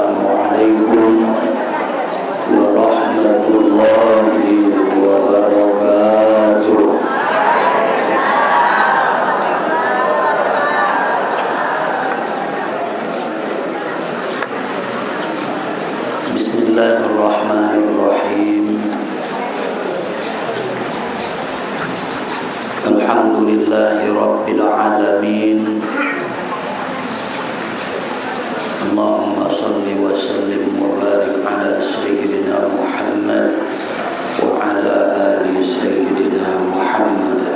Assalamualaikum warahmatullahi wabarakatuh. Bismillahirrahmanirrahim. Alhamdulillahi rabbil alamin. Allahumma salli wa sallim wa barik ala sayyidina Muhammad wa ala ali sayyidina Muhammad.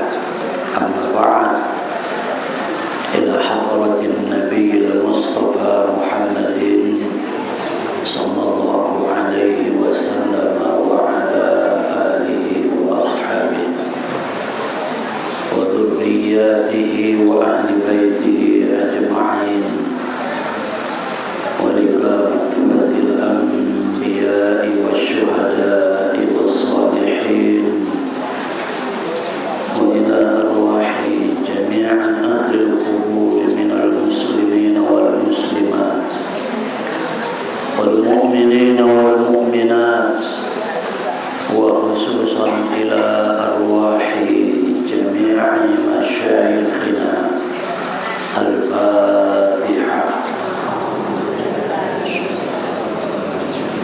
Amma ba'd. Ila hadratin nabiyil mustafa Muhammadin sallallahu alaihi wasallam wa ala alihi wa ashabihi wa dhurriyyatihi wa ahli baitihi ajma'in. ولكافة الأنبياء والشهداء والصالحين وإلى أرواح جميع أهل القبور من المسلمين والمسلمات والمؤمنين والمؤمنات وخصوصا إلى أرواح جميع مشايخنا. الفاتحة.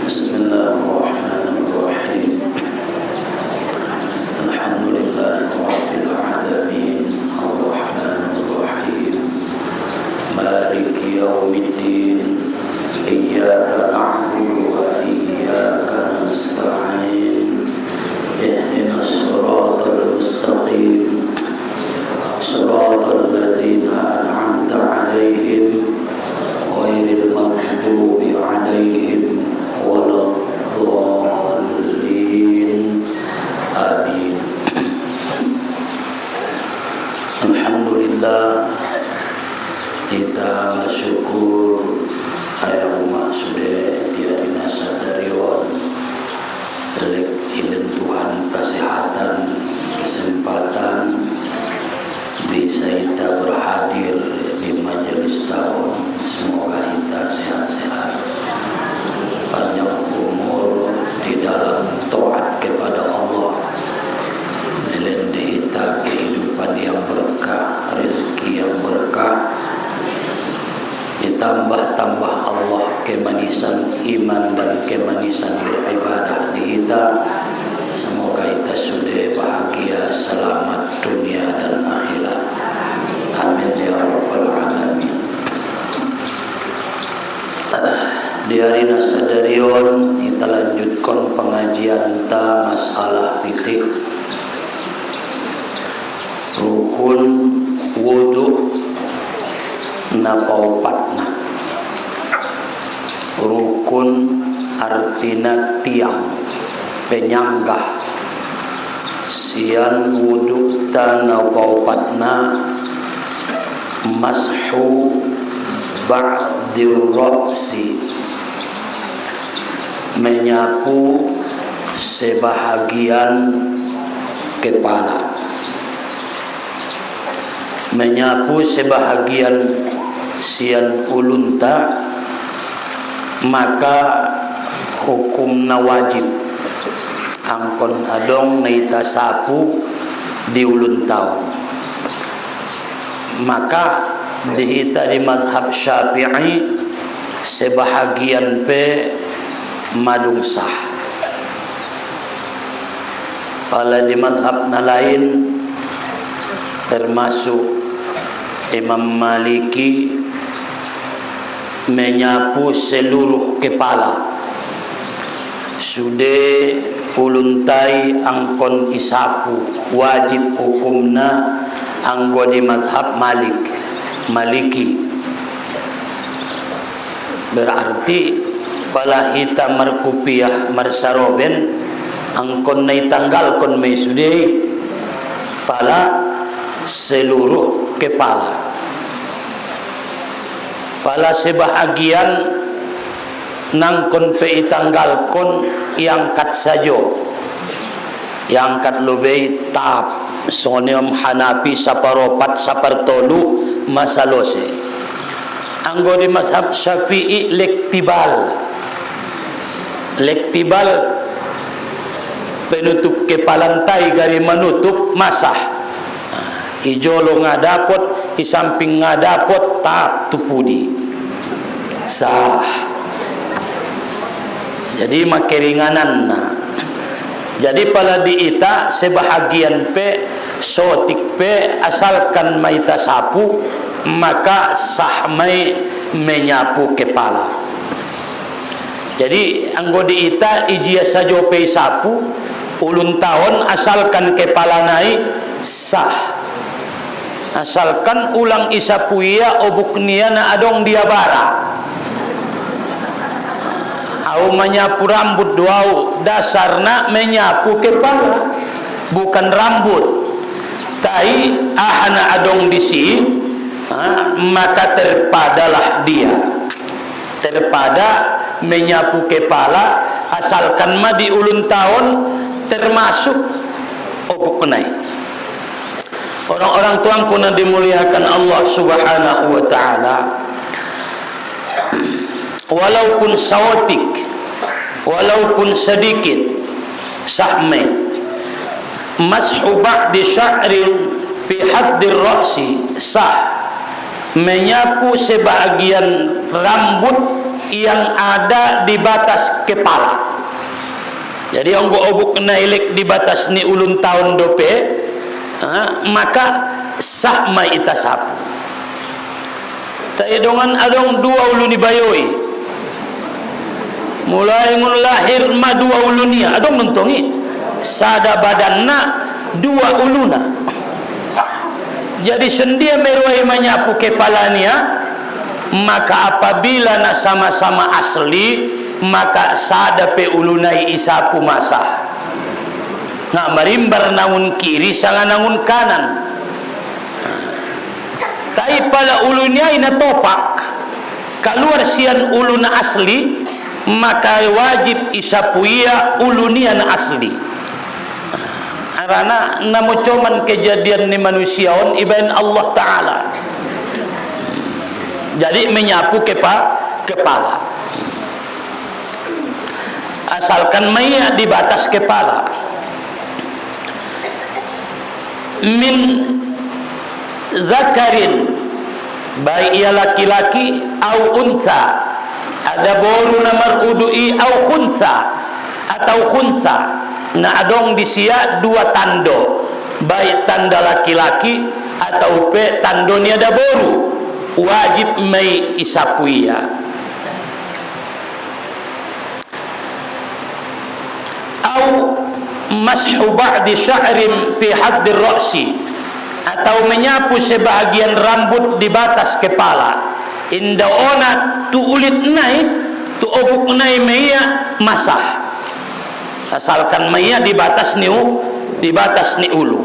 Bismillahirrahmanirrahim. Alhamdulillahi rabbil alamin. Ar-Rahmanir-Rahim. Maliki yaumiddin. Iyyaka na'budu wa iyyaka nasta'in. Ihdinas siratal mustaqim. Siratal ladzina an'amta 'alaihim ghairil maghdubi 'alaihim waladdallin. Amin. Alhamdulillah, kita bersyukur ayah umat sudah diarina sadariwan delek ilin Tuhan kesehatan kesempatan bisa kita berhadir di majelis tahun. Semoga kita sehat-sehat, panjang umur di dalam taat kepada Allah, dilendih kita kehidupan yang berkah, rezeki yang berkah, ditambah-tambah Allah kemanisan iman dan kemanisan beribadah di kita. Semoga kita sudah bahagia, selamat dunia dan akhirat. Amin ya rabbal alamin. Di hari nasadarion kita lanjutkan pengajian ta masalah fikih rukun wudu napaupatna. Rukun artina tiang penyanggah sian wudu ta napaupatna mashu ba'dir ra'si, menyapu sebahagian kepala. Menyapu sebahagian sian ulunta maka hukumna wajib. Angkon adong naita sapu di uluntaon, maka dihita di mazhab Syafi'i sebahagian pe madung sah. Kalau di mazhab lain termasuk Imam Maliki menyapu seluruh kepala. Sudah uluntai angkon isapu wajib hukumna anggo di mazhab Maliki. Berarti pala hita merkupiah marsaroben angkon nai tanggal kon mai sudai pala seluruh kepala. Pala sebahagian nangkon pe itanggal kon iangkat sajo, iangkat lubei tap sonium Hanafi saparopat sapartolu masalose. anggo di mazhab Syafi'i lektibal penutup kepalantai gari menutup masah. Ijolo ngadapot, di samping ngadapot tak tupudi sah. Jadi makeringanan. Jadi pala diita sebahagian pe sotik pe asalkan maita sapu maka sah mai menyapu kepala. Jadi anggo diita ijia sajo pe sapu ulun tahun asalkan kepala naik sah. Asalkan ulang isapuia obuk niana adong dia bara. Au menyapu rambut duau dasarna menyapu kepala bukan rambut. Tai ahana adong disi maka terpadalah dia. Terpada menyapu kepala asalkan ma di ulun tahun termasuk obuk naik. Orang-orang tuanku yang dimuliakan Allah Subhanahu wa ta'ala, walaupun sawatik, walaupun sedikit sahme mashu ba'di sya'rin fi haddir ra'si sah, menyapu sebahagian rambut yang ada di batas kepala. Jadi obuk nailek di batas ni ulun tahun dope, maka sah mai ita sapu. Taedongan adong dua uluni bayoi. Mulai mun lahir ma dua ulunia adong nontongi. Sada badanna dua uluna. Jadi sendia meruai menyapu kepalanya, maka apabila na sama-sama asli, maka sada pe ulunai isapu masah. Nga marimbar nangun kiri sanga nangun kanan. Tai pala ulunya ina topak keluar sian uluna asli, maka wajib isapuia ulunia na asli. Arana namo cuman kejadian ni manusiaon ibain Allah Ta'ala. Jadi menyapu kepala asalkan maya di batas kepala. Min zakarin, baik ia laki-laki au unsa, ada boru namar udui au khunsa atau khunsa, na adong disia dua tando, baik tanda laki-laki atau pe tandonya ada boru, wajib mai isapuia. Au mashu ba'di sya'rin fi haddir ra'si, atau menyapu sebahagian rambut di batas kepala. Inda ona tu ulit nai, tu obuk nai meia masah. Asalkan meia di batas ni ulu.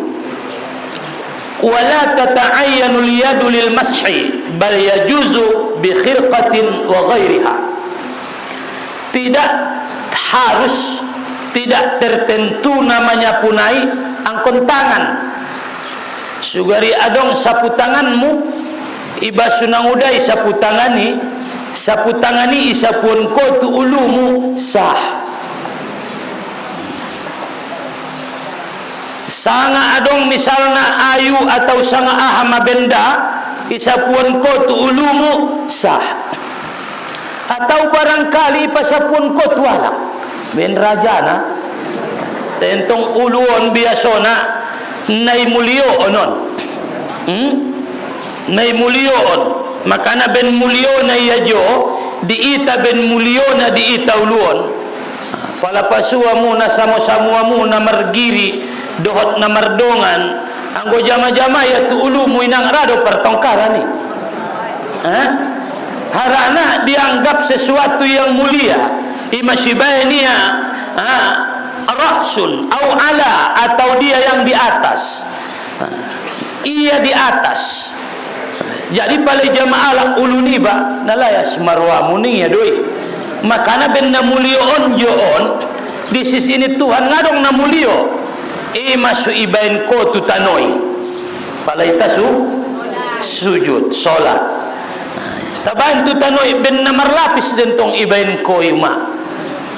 Wala tata'ayyanu liyadu lil mashi, bal yajuzu bi khirqatin wa ghairiha. Tidak harus, tidak tertentu namanya punai angkon tangan. Sugari adong sapu tanganmu iba sunang udai sapu tangani isapun ko tu ulumu sah. Sanga adong misalna ayu atau sanga ahama benda isapuan ko tu ulumu sah. Atau barangkali pasapuan ko tu alak ben rajana tentong uluon biasona nai mulio onon, nai mulio on, makana ben mulio na yajo diita ben mulio na diita uluon. Pala pasua mu na samo-samua mu na margiri dohot na mardongan anggo jama-jama ya tu ulumu inang rado pertongkaran ni. Harana dianggap sesuatu yang mulia. Imasibainia ra'sun au ala, atau dia yang di atas. Ia di atas. Jadi pada jamaah uluni ba nalayas marwa muning ya doi. Makana ben namulio on joon di sisi ini Tuhan ngadong namulio. Masu ibain ko tutanoi. Pala ita sujud salat. taban tu tanoi ben namar lapis dentong ibain ko yuma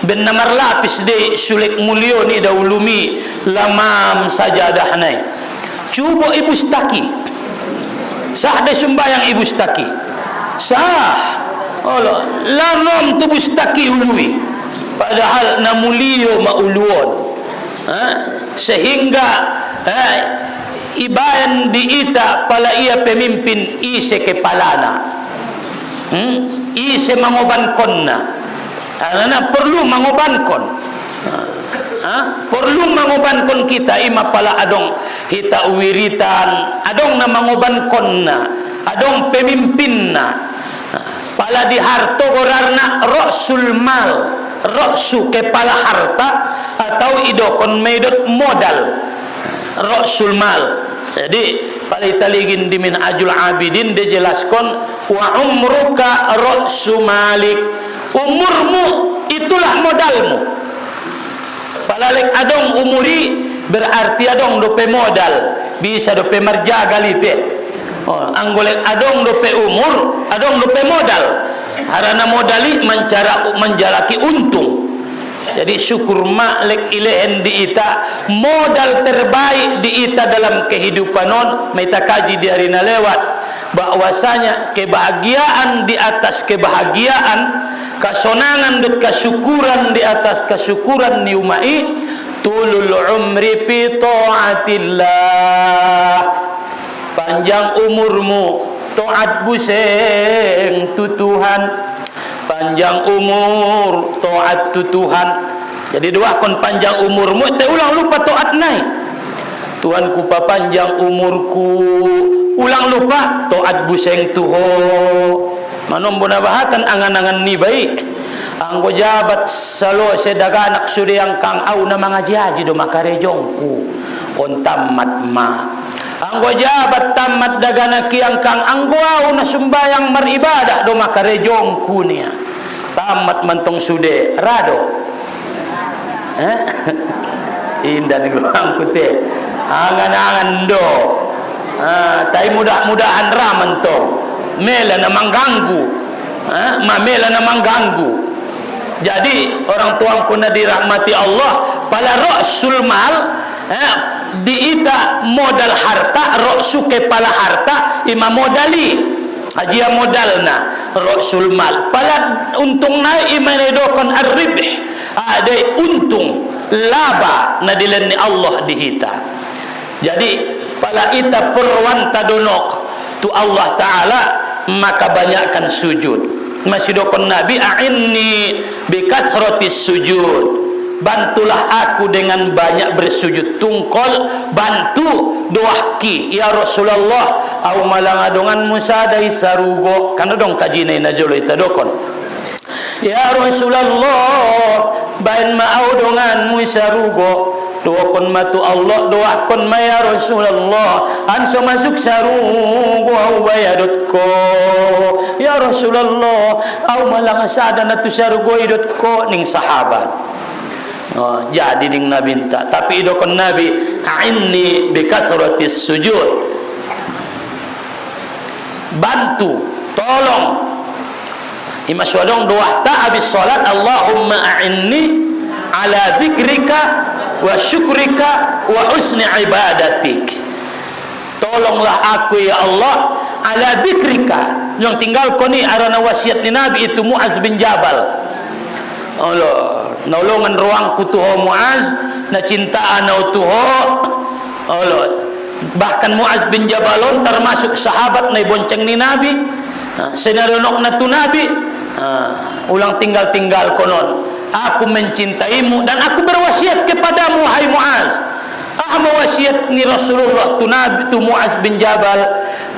ben namar lapis de sulik mulio ni daulumi lamam sajadah nai cuba ibu staki sah de sembayang ibu staki sah Allah lanom tu bustaki ului padahal namulio mauluon sehingga ibayan diita pala ia pemimpin ise kepalana ise mangobankon na perlu mangobankon perlu mangobankon kita ima pala adong hita wiritan adong na mangobankon na adong pemimpin na pala di harto gorarna ra'sul mal ra'su kepala harta atau idokon medot modal ra'sul mal. Jadi pala italigin di min ajul abidin dijelaskan wa umruka ra'su malik umurmu itulah modalmu palalek adong umuri berarti adong dope modal bisa dope marjaga lite anggolek adong dope umur adong dope modal harana modali menjalaki untung. Jadi syukur maklek ilehen diita modal terbaik diita dalam kehidupan non meta kaji di hari na lewat bahwasanya kebahagiaan di atas kebahagiaan kasonangan dan kesyukuran di atas kesyukuran niumai tulul umri fi taatillah panjang umurmu taat buseng tu Tuhan panjang umur taat tu Tuhan. Jadi doa kon panjang umurmu teh ulang lupa taat nai Tuhanku panjang umurku ulang lupa taat buseng tuho manom bona bahatan angan-angan ni baik anggo jabat salo sedaganak sudayang kang au na mga jaji do makarejongku on tamat ma anggo jabat tamat dagana kiang kang anggo au na sumbayang maribadah do makarejongku nia tamat mentong sude rado indah ni gurang kute angan-angan do tai mudah-mudahan ramen to mela na mengganggu mela na mengganggu. Jadi orang tuangku na dirahmati Allah pala ra'sul mal diita modal harta ra'su kepala harta ima modali ajia modalna ra'sul mal pala untung na ima nedokon ar-ribh ada untung laba na dilenni Allah dihita. Jadi pala ita perwanta donok tu Allah Ta'ala maka banyakkan sujud. Masih dokon Nabi a'inni bikathratis sujud bantulah aku dengan banyak bersujud tungkol bantu doaki ya Rasulullah au malangadongan Musa dai sarugo kan dong kajinai na jolo ita dokon ya Rasulullah bain mau dongan Musa rugo doakon matu Allah doakon ma ya Rasulullah anso masuk sarugo au bayadotko ya Rasulullah au malangasada na tu sarugo idotko ning sahabat. Jadi ning Nabi minta tapi idokon Nabi a'inni bikathratis sujud bantu tolong Imam Swadong doa ta habis salat Allahumma a'inni ala dzikrika wa syukrika wa husni ibadatik tolonglah aku ya Allah ala dzikrika yang tinggal ko ni arana wasiat ni Nabi itu Muaz bin Jabal Allah nolongan ruang kutuho Muaz na cintaan na tuho Allah bahkan Muaz bin Jabalon termasuk sahabat na bonceng ni Nabi senaronok na tu Nabi ulang tinggal konon aku mencintaimu dan aku berwasiat kepadamu hai Muaz mewasiat ni Rasulullah tu Nabi tu Muaz bin Jabal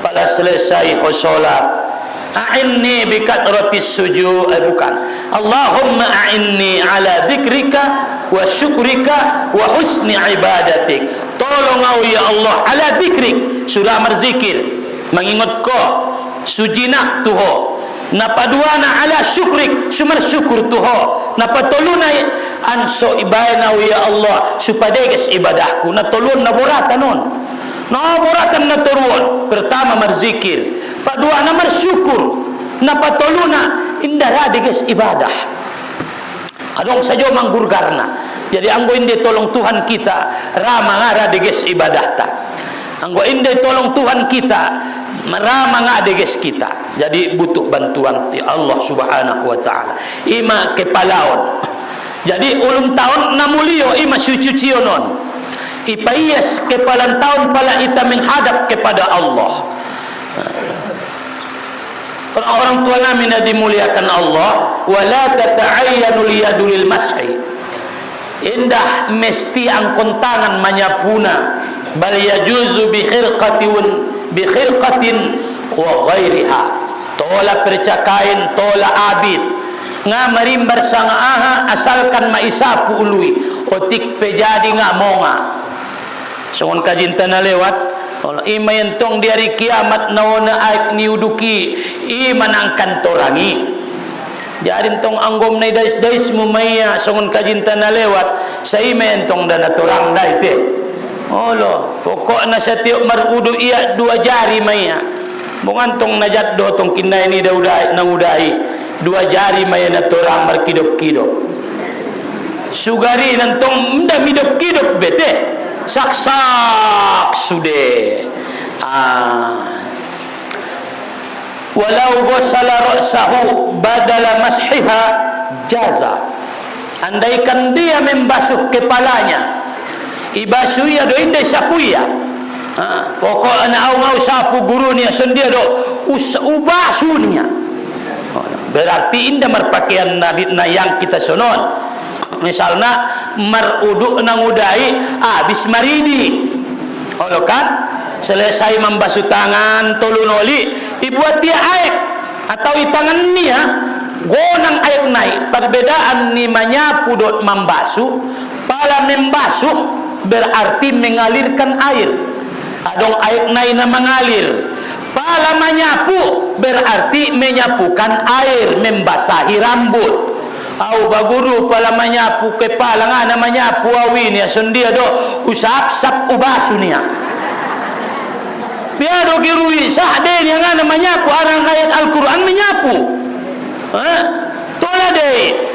pada selesai salat a'inni bikathratis sujud bukan Allahumma a'inni ala dzikrika wa syukrika wa husni ibadatik tolong aku ya Allah ala dzikrik sudah berzikir mengingat kau sujinak tuho napaduana ala syukrik sumar syukur tuho napatoluna anso ibayna ya Allah supadeges ibadahku natolun na boratan non na boratan na turuan pertama berzikir paduana bersyukur napatuluna indara diges ibadah. Adong sajo manggurgarna. Jadi anggo inde tolong Tuhan kita rama ngara diges ibadah ta. Anggo inde tolong Tuhan kita rama ngade ges kita. Jadi butuh bantuan ti Allah Subhanahu wa taala. Ima kepalaon. Jadi ulun tahun namulio ima sucucionon. Ipaias kepalan tahun pala ita menghadap kepada Allah. Orang-orang tua namin na dimuliakan Allah, wala tata'ayyanu liyadulil mashi. Indah mesti ang kontangan manyapuna, bal yajuzu bi khirqatin wa ghairiha. Tola percakain, tola abid. Nga marimbar sang aha asalkan maisapu ului, otik pejadi nga monga. Songon kajinta na lewat. Kalau ima yentong di hari kiamat naona aik niuduki ima nang kantorangi. Jadi entong anggom na dais mumaya songon kajinta na lewat sa ima yentong dana torang daite. Olo, pokok na sa tiok marudu iya 2 jari maya. Bungantong najat do tong kinay ni daudai nangudai 2 jari maya na torang markidop-kidop. Sugari nantong nda midop-kidop bete. Saksak sude. Walau ghasala ra'sahu badala mashiha jaza. Andaikan dia membasuh kepalanya, ibasuh ya do inde sapuya. Pokok ana au sapu guru ni sendia do ubasunya. Berarti indah merpakaian nabi na yang kita sonon. Misalnya maruduk nangudai habis maridi. Kalau kan selesai membasuh tangan tolunoli dibuat dia air atau itangan nia gonang air naik. Perbedaan ni menyapu dot membasuh. Pala membasuh berarti mengalirkan air. Adong air naik na mengalir. Pala menyapu berarti menyapukan air, membasahi rambut. Au baguru pala manyapu kepala nga na manyapu awin ya sundia do usap-sap ubasunya. Biado girui sahden yang nga na manyapu arang ayat Al-Quran menyapu. Tola deh.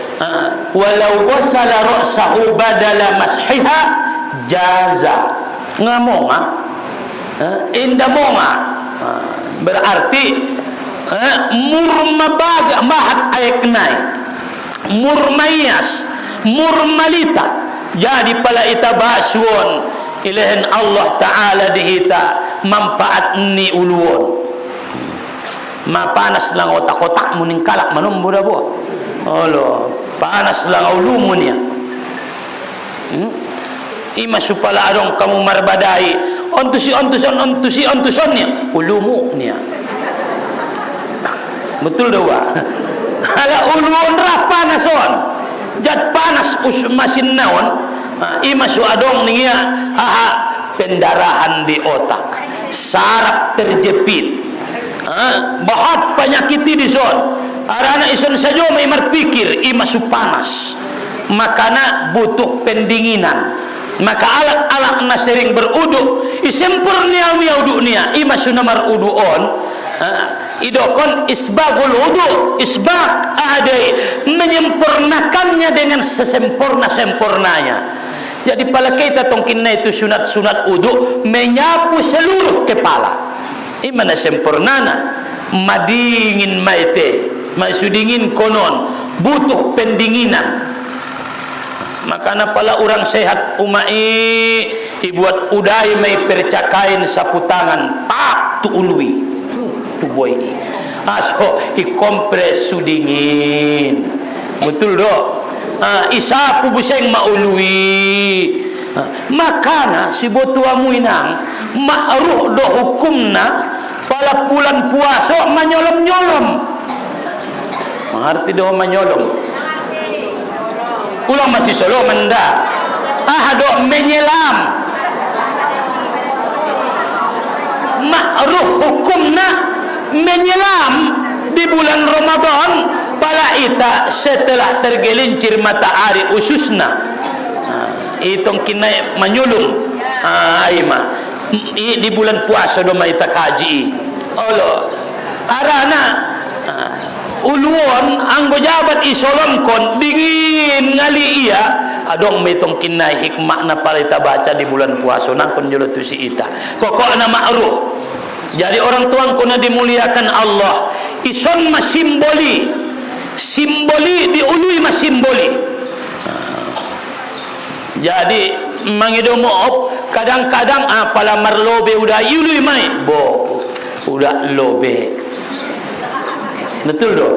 Walau ghasala ra'sahu badala mashiha jaza. Ngamonga. Inda monga. Berarti murmabaga mahat ayak naik. Murmayas murmalita jadi pala ita basuon ilahin Allah Ta'ala dihita manfaat ni uluon mapanas lang otak-otak mo ning kalak manumbura po olo panas lang ulumo niya ima supala adong kamu marbadai ontuson niya ulumo niya betul dawa ala ulun ra panason jat panas masin naon ima su adong niya pendarahan di otak saraf terjepit bahat penyakit di son arana ison sajo may marpikir ima su panas makana butuh pendinginan maka alak-alak na sering berudu isempur niya miaudu niya ima su namar uduon idokon isbagul wudu isbag adai menyempurnakannya dengan sesempurna-sempurnanya. Jadi pala kita tongkinna itu sunat-sunat wudu menyapu seluruh kepala imana sempurnana madingin maite masudingin konon butuh pendinginan makana pala orang sehat umai dibuat udai mai percakain sapu tangan tak tu ului boy aso ikompres sudingin betul do isapu buseng maului makana si botua muinang ma'ruh do hukumna pala bulan puasa manyolom-nyolom mengerti do manyolom ulang masih solo menda do menyelam ma'ruh hukumna menyelam di bulan Ramadan pala ita setelah tergelincir matahari ususna itong kinay manyulung aima di bulan puasa do may takaji olo arana uluon anggo jabat isolomkon dingin ngali iya adong metong kinai hikmah na palita baca di bulan puasa nangkon jolo tu si ita pokokna ma'ruf. Jadi orang tuangku na dimuliakan Allah ison masimboli diului masimboli. Jadi mangidomo kadang-kadang pala marlobe udah iului mai bo udah lobe betul do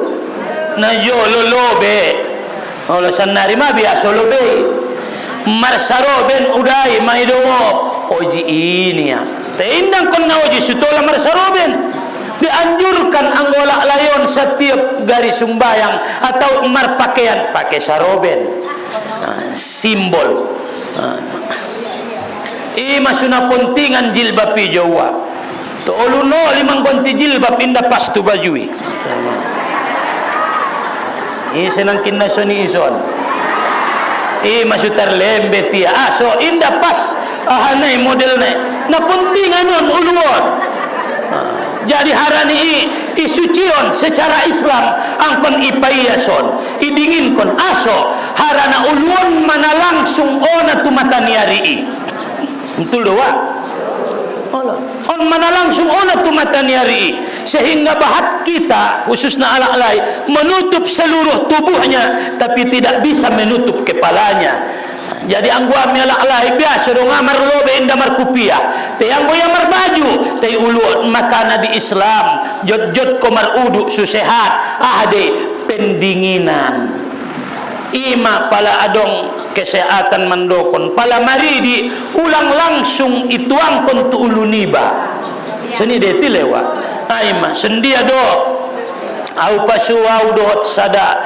na yo lobe ola sanari ma biasa lobe marsaroben udai maidomo oji ini ya teindang kon na oji sutola marsaroben dianjurkan anggola layon setiap garis sumbayang atau marpakaian pakai saroben simbol masuna pentingan jilbab Jawa to uluno limang konti jilbab indah pas tu bajui senang kinna soni ison masutar lembe tia so indah pas ahanai modelnya na pentingan non uluon. Jadi harani isucion secara Islam angkon ipaiason idinginkon aso harana uluon mana langsung ona tumataniari betul doa on mana langsung ona tumataniari sehingga bahat kita khususnya alak-alai menutup seluruh tubuhnya tapi tidak bisa menutup kepalanya. Jadi anggua alak-alai biasa dong amar lobe indah markupiah te anggo yang marbaju te uluon makana di Islam jod-jod komar udu susehat ade pendinginan ima pala adong kesehatan mandokon pala maridi ulang langsung ituangkon tu uluniba seni deti lewa aima sendia do au pasuau dohot sada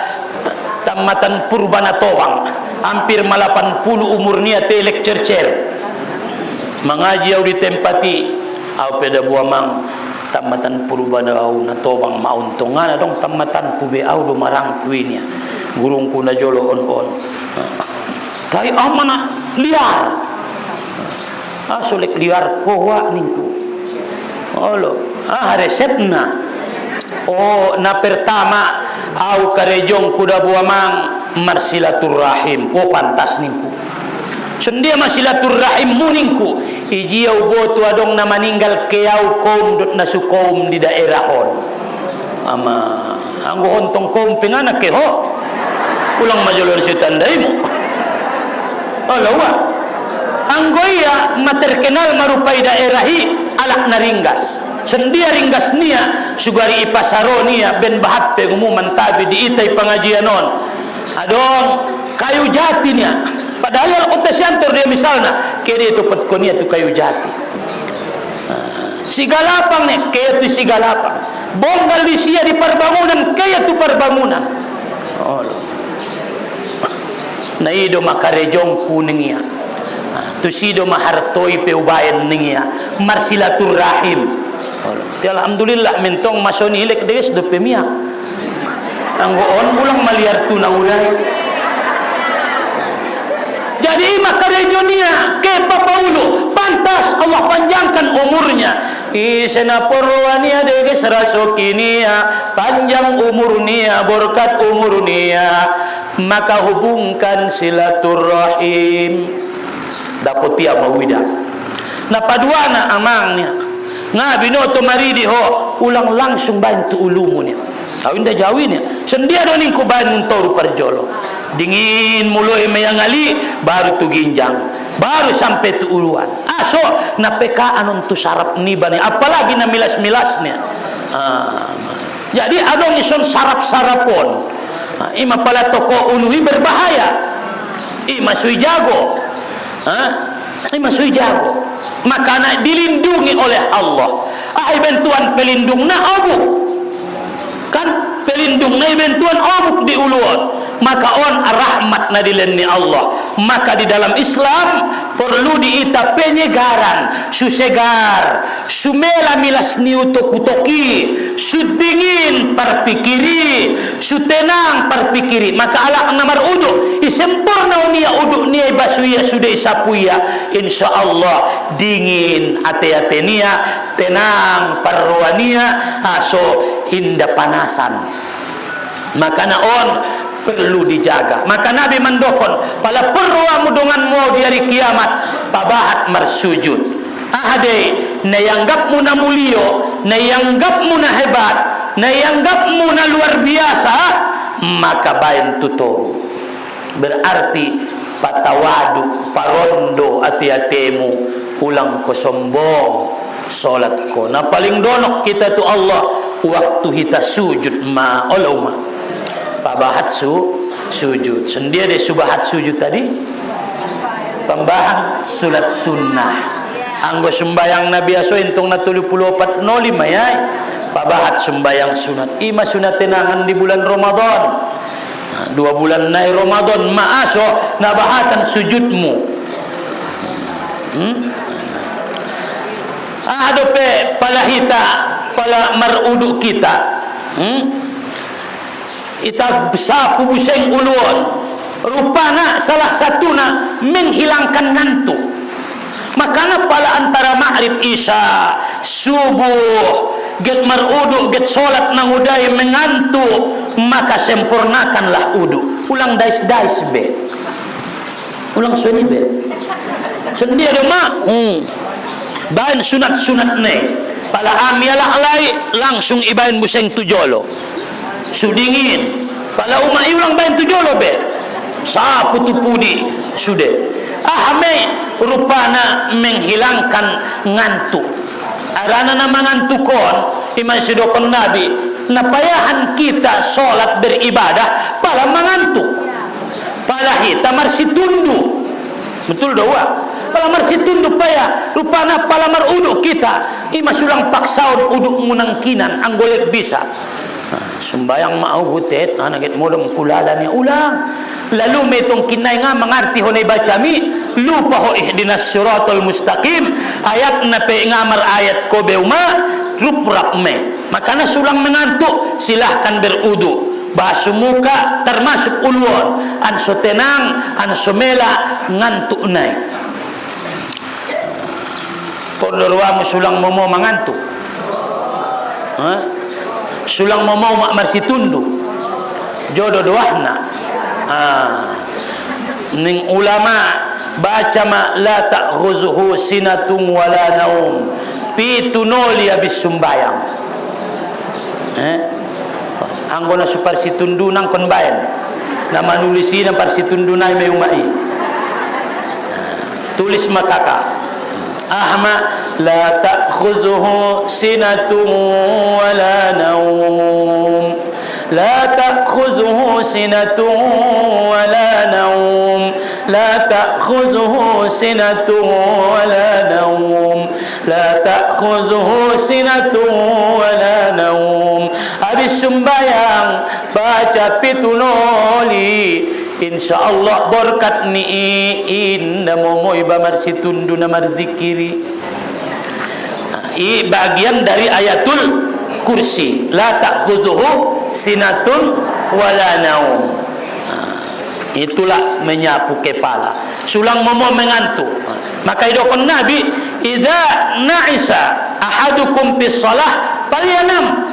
tamatan Purbana Towang hampir 80 umurnya telek cercer mengaji au ditempati au peda buamang tamatan Purbana au na Towang mauntongana dong tamatan kube au do marang kuinya gurungku na jolo on tai amana liar asolek liar kowa ningku olo resepna na pertama au karejong kuda buamang marsilaturrahim pantas ningku sendia masilaturrahim muningku ijiau botu adong na maninggal keau kaum dot nasu kaum di daerah hon ama anggo ontong kaum pengana keho ulang majolor sitandaimu alawa anggoya materkenal marupai daerahi alak naringgas sendia ringgas nia sugari ipasaro nia ben bahat pengumuman tabi di itai pengajian non adong kayu jati nia padahal utasiantor dia misalnya kiri itu petkonia tu kayu jati sigalapang nih kaya tu sigalapang bonggal di sia di perbangunan kaya tu perbangunan na ido makarejong kuningia tu sido mahartoi peubayan ningia marsilaturrahim alhamdulillah mentong masoni ilek deges do pemia anggo on ulang maliar tunang ulai jadi makarejonia ke papaulo pantas Allah panjangkan umurnya senaporwania deges rasokinia panjang umurnia berkat umurnia maka hubungkan silaturrahim dapat tiap mawida na paduana amangnya ngabinoto maridi ho ulang langsung bantu ulumunnya awinda jawinnya sendia doning ku banun toru parjolo dingin muloi meyangali baru tu ginjang baru sampai tu uluan aso na peka anon tu sarap nibane apalagi na milas-milasnya jadi adong ison sarap-sarapon ima pala toko uluhi berbahaya ima sui jago ima sui jago makana dilindungi oleh Allah bantuan pelindung na abuk kan pelindung na bantuan abuk di uluan maka on rahmat na dilenni Allah maka di dalam Islam perlu diita penyegaran susegar sumela milas niuto kutoki sudingin parpikiri sutenang parpikiri maka ala namar udu isempurna unia udu nia basuya sudah isapuya insyaallah dingin ate-ate nia tenang parruania so inda panasan. Maka naon perlu dijaga. Maka Nabi mendokon pala perwa mudongan mau di hari kiamat pabahat marsujud. Ade nayanggap mo na mulio, nayanggap mo na hebat, nayanggap mo na luar biasa, maka bayan tutoro. Berarti patawadu, parondo ati-atemu, ulang ko sombong, solat ko. Na paling donok kita tu Allah, waktu kita sujud ma'oloma. Pabahat sujud. Sendiri subahat sujud tadi, pembahan sulat sunnah. Anggo sembayang Nabi aso intong na 34 no 5 yay. Pabahat sembayang sunat. Ima sunat tenangan di bulan Ramadan. 2 bulan na Ramadan maaso nabahatan sujudmu. Adope palahita pala marudu kita. Ita sapu buseng uluon. Rupana salah satuna menghilangkan ngantuk. Makanya pala antara maghrib isya subuh get marudu get solat nang uday mengantuk, maka sempurnakanlah udu. Ulang dais be. Ulang suni be. Sendiri mak. Bahan sunat ne. Pala amiala alai langsung ibain buseng tujolo. Sudingin. Pala umai ulang bain tujolo be. Sapu tupudi sude. Ahme rupana menghilangkan ngantuk. Arana na mangantukon iman sidokon Nabi napayahan kita solat beribadah pala mangantuk. Pala hita marsi tundu. Betul doa. Pala marsi tundu paya rupana pala marudu kita ima sulang paksaon uduk munang kinan anggolet bisa. Sembayang mau butet anagit modong kuladanya ulang. Lalu metong kinay nga mengarti honay bacami lupa ho ihdinas siratal mustaqim ayat na pe ngamar ayat ko beuma ruprak me. Maka na sulang mengantuk silahkan berudu. Basu muka termasuk uluan anso tenang anso mela ngantuk nai. Pondorwamu sulang momo mengantuk. Sulang momo mak marsi tundu. Jodoh doahna. Ning ulama baca ma la ta'khuzuhu sinatun wala naum pitunoli habis sumbayang anggo na suparsi tundunang kon bayan na manulisi na parsi tundunay may umai tulis makaka ahma la ta'khuzuhu sinatun wala naum لا تأخذه سنة ولا نوم لا تأخذه سنة ولا نوم لا تأخذه سنة ولا نوم habis sembayang baca pitunoli insyaallah berkat ni inda momoy bamar situndu namar zikiri. I bagian dari ayatul kursi la ta'khudhuhu sinatun wala naum. Itulah menyapu kepala sulang momo mengantuk. Maka idokon Nabi idza na'isa ahadukum bis salah falyanam.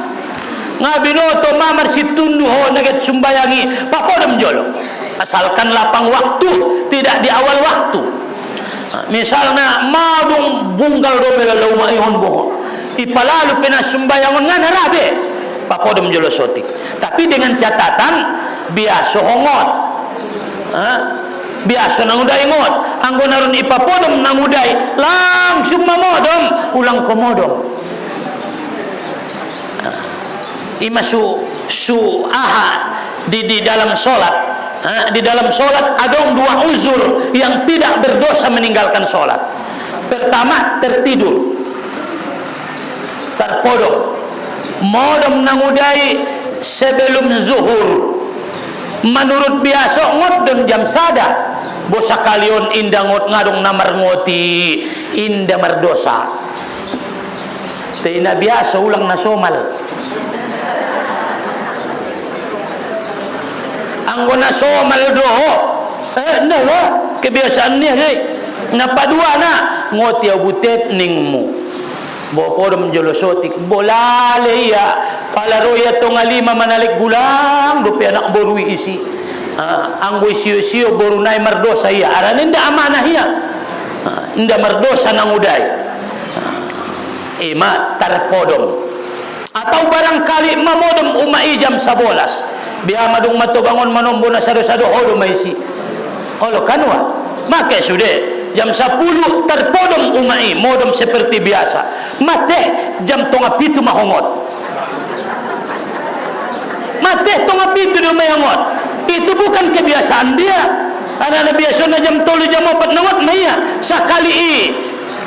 Ngabinoto mamar situndu ho naget sumbayangi papodem jolo asalkan lapang waktu tidak di awal waktu. Misalnya madung bunggal do bela lauma ihon boho ipalalu pena sumbayangon ngana rabe pakodem jolo sotik. Tapi dengan catatan biasa hongot. Biasa nangudai ngot anggo narun ipapodem nangudai langsung mamodom ulang komodom. Ima su aha di dalam solat. Di dalam solat ada dua uzur yang tidak berdosa meninggalkan solat. Pertama tertidur terpodok modom nangudai sebelum zuhur menurut biasa ngot dan jam sada bosa kalion indah ngot ngadong namar ngoti indah merdosa tina biasa ulang nasomal anggo nasomal doho nawa kebiasaan niya napadua na ngoti abutet ningmu Bopodom jolosotik bolale ya palaroya tongalima manalik gulang dope anak borui isi anggo sio-sio borunai mardosa ya araninda amanah ya inda mardosa nang udai ima tarpodom atau barangkali mamodom umai jam 11 biar madung mato bangun manombo na sado-sado hodo maisi holo kanwa make sudah jam 10 terpodom umai modom seperti biasa mate jam tonga pitu mahongot mate tonga pitu dia mahongot itu bukan kebiasaan dia ada biasanya jam 3 jam 4 nangot maya sekali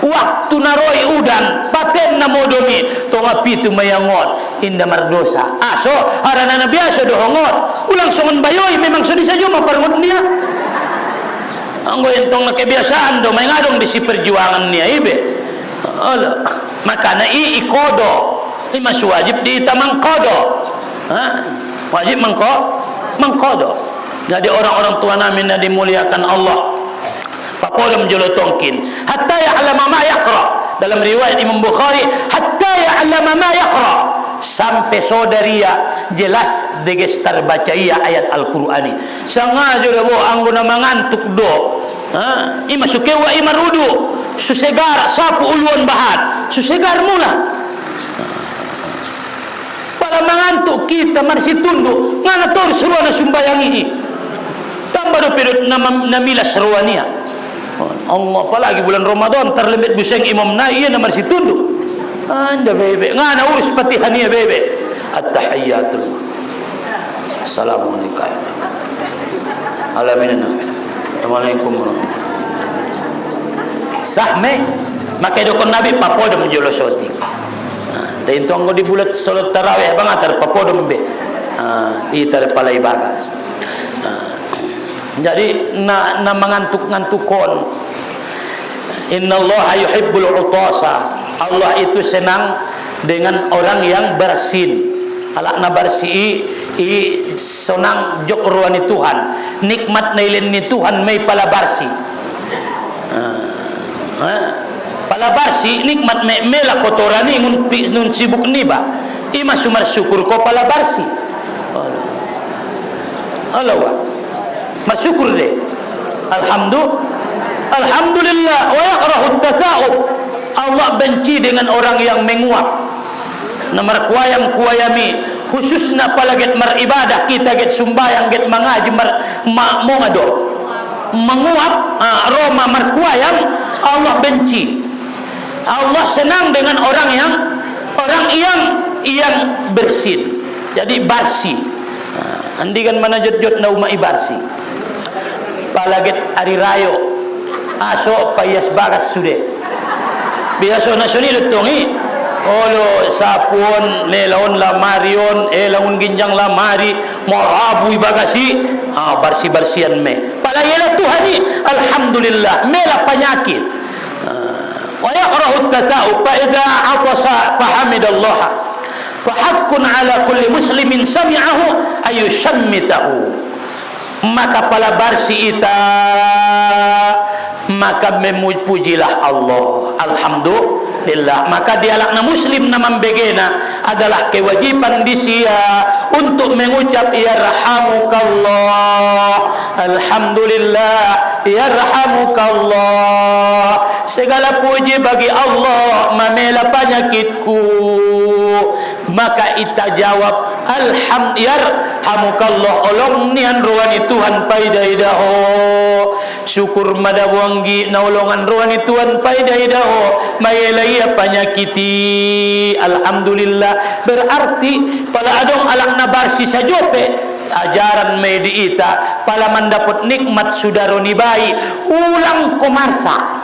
waktu naroi udan paten na modomi tonga pitu mayangot inda mardosa aso harana biasa dohongot ulang songon bayoy memang sudah saja maparngot dia anggo entong na kebiasaan do may ngadong di si perjuangan niya ibe maka na ikodo mas wajib di itamang kodo wajib mengkodo jadi orang-orang tua namin na dimuliakan Allah papodom jolotongkin hatta ya'lama ma yaqra dalam riwayat Imam Bukhari hatta ya'lama ma yaqra sampai saudaria jelas degestar baca iya ayat Al-Qur'ani sangajo do anggo na mangantuk do ima sukewa ima rudu susegar sapu uluan bahat susegar mula para mangantuk kita marsi tunduk ngana tor seruana sumbayang ini tambah do pirut namila seruania Allah apalagi bulan Ramadan terlebih buseng imam na iya na marsi tunduk anda bebe ngana urus patihania bebe at-tahiyyatul assalamualaikum alamin assalamualaikum sahme maka dokon nabi papodom jolosoti tayin tonggo di bulat salat tarawih bangatar papodom be itar palai bagas jadi na mengantuk-ngantukon innallaha yuhibbul utasa Allah itu senang dengan orang yang bersin alakna bersih senang jok ruani Tuhan nikmat nailen ni Tuhan may pala barsi pala barsi nikmat mela kotorani nun sibuk niba ima sumar syukur ko pala barsi Allah masyukur deh alhamdulillah wa yakrahu at-tata'ub Allah benci dengan orang yang menguap namar kuayam-kuayami khususnya palaget maribadah kita get sumbayang get mengaji mongado menguap Roma markuayam Allah benci Allah senang dengan orang yang bersin jadi barsi andikan mana jod-jod na umai barsi palaget ari rayo aso payas bagas sude biasa nasional tongi olo sapun lelaon lamarion elaun ginjang lamari morabu bagasi barsi-barsian me pala yela tuhani alhamdulillah mela penyakit wa yaqrahu at-tata'u fa idza atasa fahamidallah fa haqqun ala kulli muslimin sami'ahu ayushammitahu maka pala barsi ita maka memujilah Allah alhamdulillah maka dialakna muslim na membegena adalah kewajiban dia untuk mengucap yarhamukallah alhamdulillah yarhamukallah segala puji bagi Allah memela penyakitku maka ita jawab yarhamukallah olong nian ruani Tuhan paidaidaho syukur madawangi naulongan ruani Tuhan paidaidaho mayelaya penyakiti alhamdulillah berarti pala adong alak nabarsi sajope ajaran medi ita pala mendapat nikmat sudaroni bayi ulang komarsa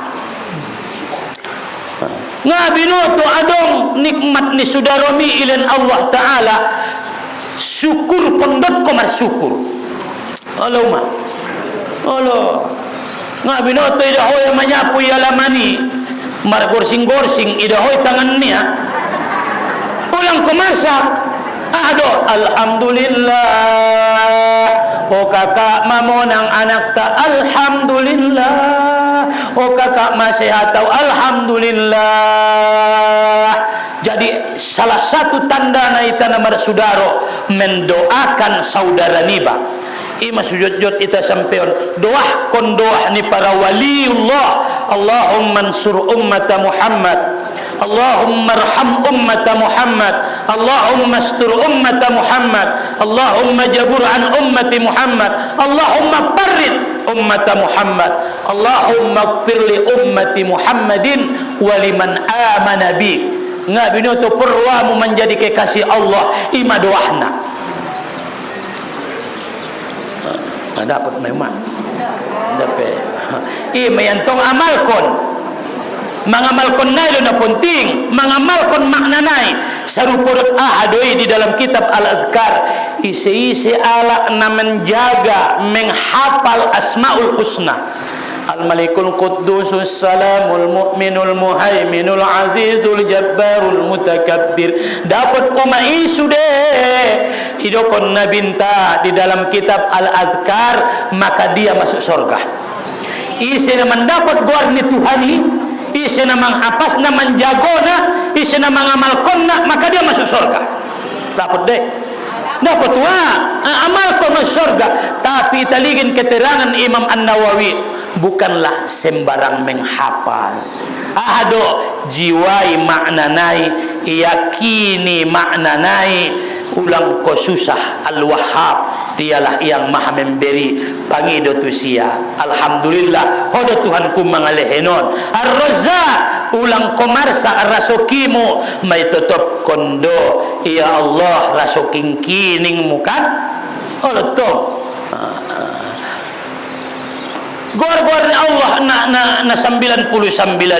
ngabinoto adong nikmat ni sudaromi ilen Allah Ta'ala syukur pondot komar syukur Allah ngabinoto idahoy manyapu yalamani mar gorsing-gorsing idahoy tangan niya ulang komarsak alhamdulillah kakak mamonang anak ta alhamdulillah Oh kakak masih tahu, alhamdulillah. Jadi salah satu tanda naita nama saudara mendoakan saudara niba. Ima sujud-jud ita sampeon doa kon doa ni para waliullah. Allahumma ansur ummata Muhammad, Allahumma arham ummata Muhammad, Allahumma astur ummata Muhammad, Allahumma jabur an ummati Muhammad, Allahumma barid ummata Muhammad, Allahumma ighfir li ummati Muhammadin wa liman amana bi. Ngabino to perwamu menjadi kekasih Allah ima doahna. Dapat memang dapat mayantong amalkon mangamalkon nai na penting mangamalkon makna nai sarupurut ahadoi di dalam kitab al-azkar isi ala na menjaga menghafal asmaul husna al-malikul quddusus salamul mu'minul muhaiminul azizul jabbarul mutakabbir. Dapat umai sudah idokon nabinta di dalam kitab al-azkar maka dia masuk surga. Isi na mendapat guarni Tuhani, isi na menghapas na menjagona, isi na mengamalkonna maka dia masuk surga. Dapat deh. Dapat amalkon masuk surga. Tapi taligin keterangan Imam An-Nawawi bukanlah sembarang menghafaz. Ahado jiwai maknanai, yakini maknanai, ulang ko susah. Al-Wahhab dialah yang maha memberi pangido tusia. Alhamdulillah hodo Tuhanku mangalehenon. Ar-Razzaq ulang ko marsa rasokimu may tutop kondo ya Allah rasoking kining mukan olotong gor-gor ni Allah na 99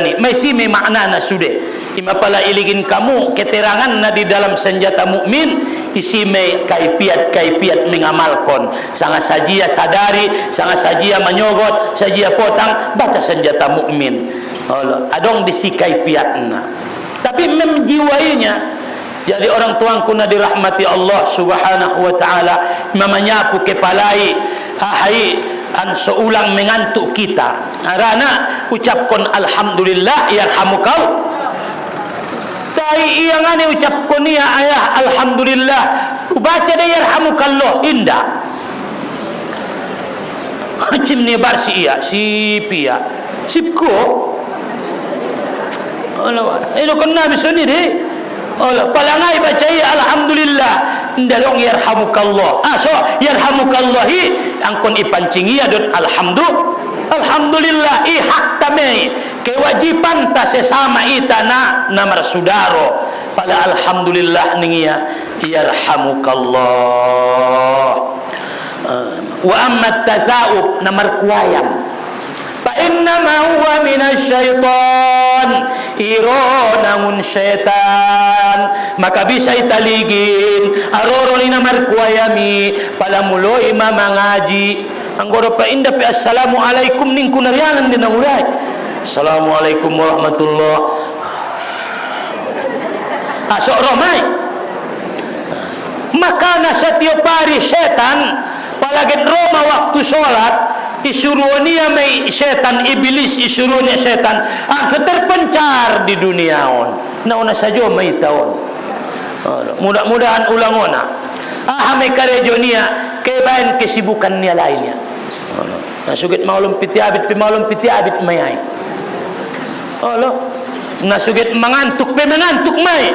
ni may simi makna na sude ima pala iligin kamu keterangan na di dalam senjata mukmin isi may kaipiat mengamalkon sanga sajia sadari sanga sajia menyogot sajia potang baca senjata mukmin Allah adong disikai piatna tapi memjiwainya. Jadi orang tuangku na dirahmati Allah subhanahu wa ta'ala memenyapu kepalai ahai an seulang mengantuk kita arana ucapkan alhamdulillah yarhamukau tai iyangane ucapkan ya ayah alhamdulillah ubaca de yarhamukallah indah hacim ni barsi iya sipia sipko Allah itu kena bisuni deh Allah palangai bacai alhamdulillah ndalong yarhamukallah so yarhamukallahi angkon ipancingi adon alhamdulillah hak tamai kewajiban ta sesama itana namar sudaro pada alhamdulillah ningia yarhamukallah wa amma tazaub namar kuayang fa innama huwa minasyaitan ironamun syaitan maka bisa italigin aroro ni namar kuayami pala muloi mamangaji anggoro pa inda pa assalamualaikum ning kunarianan din uray assalamualaikum warahmatullah asok romai maka na setiap hari setan palagit Roma waktu sholat isuruh niya may setan iblis isuruh niya setan so terpencar di dunia on nauna sajo may taon mudah-mudahan ulangona may karejo niya kebayan kesibukan niya lainnya nasugit maulum piti abit mayay nasugit mengantuk may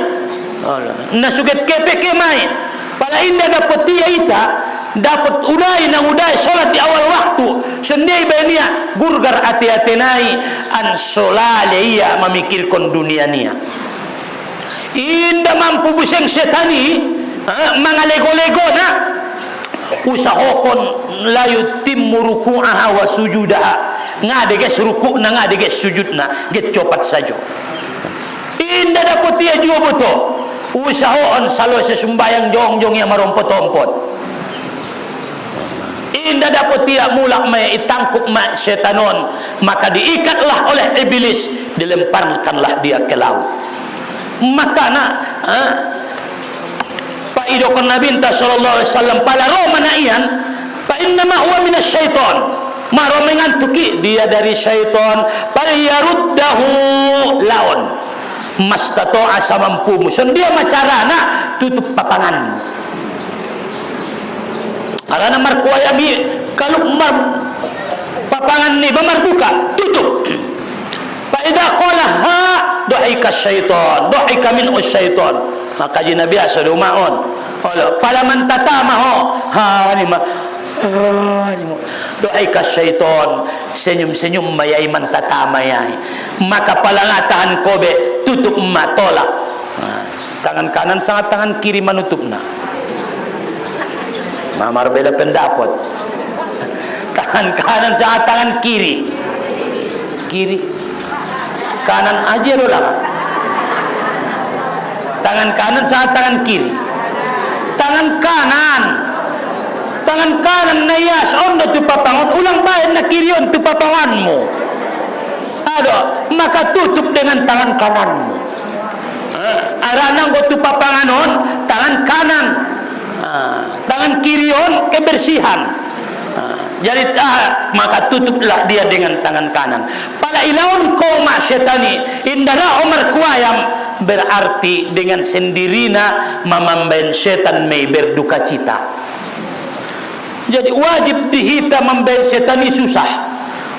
nasugit kepe may pala inda dapat tiya ita dapat uday solat di awal waktu sendiri bania gurgar ati-atinai an solaleya memikirkan dunia niya inda mampu buseng setani mangalego-lego na usahokon layu timmu ruku'aha wa sujudaha ngade ges ruku' na ngade ges sujud na get copat sajo inda dapat dia juga betul usahon salo sesumbayang jong-jong yang marompot-ompot inda dapat dia mulak may itangkup ma syetanon maka diikatlah oleh iblis dilemparkanlah dia ke laut maka pa idokon Nabi sallallahu alaihi wasallam pala ro manaian fa inna ma huwa minasyaiton maro mengantuki dia dari syaitan, falyaruddahu laun mastata'a samampumu. Dia macarana tutup papangan. Arana markuayami kalau papangan ni buka tutup. Fa idza qala ha du'ika syaitan, du'ika min syaitan. Maka Nabi sallallahu alaihi wasallam pala man tatamaho ha ni ma du'ika syaitan, senyum-senyum mayai man tatamayai. Maka palangatahan kobe tutup matolak. Tangan kanan sangat tangan kiri manutupna. Mamar beda pendapat. Tangan kanan sangat tangan kiri. Kanan aja doang. Tangan kanan sangat tangan kiri. Tangan kanan nayas onda tu papangan ulang bayan na kiri on tu papanganmu. Maka tutup dengan tangan kananmu. Aranang go tu papanganon tangan kanan. Tangan kiri on kebersihan. Jadi maka tutuplah dia dengan tangan kanan. Pada ilaun koma syetani indara omar kuayam, berarti dengan sendirinya memambain setan may berduka cita. Jadi wajib dihita membain setan ini susah.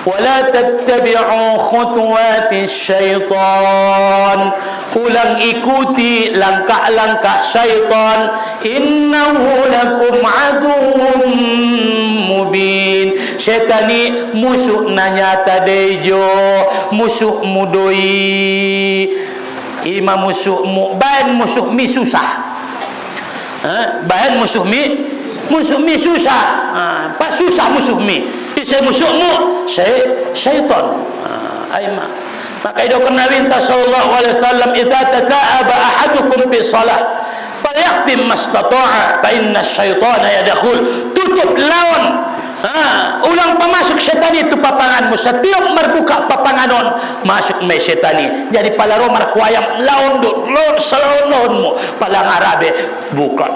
Wala tattabi'u khutuwati syaitan, ulang ikuti langkah-langkah syaitan. Innahu lakum aduwwun mubin. Syaitan ini musuh nanyata dejo, musuh mudoi. Ima musuhmu bahan musuh mi susah. Bahan musuh mi susah. Pas susah musuh mi. Saya musuhmu syaitan. Aima. Maka itu Nabi sallallahu alaihi wasallam, "Idza tata'aba ahadukum fi shalah falyakhtim mastata'a fa inna asyaitana yadkhul." Tutup lawan. Ulang pemasuk syaitan itu papanganmu. Setiap merbuka papanganon masuk me syaitan. Jadi pala romar kuayam lawan salonmu pala ngarabe buka.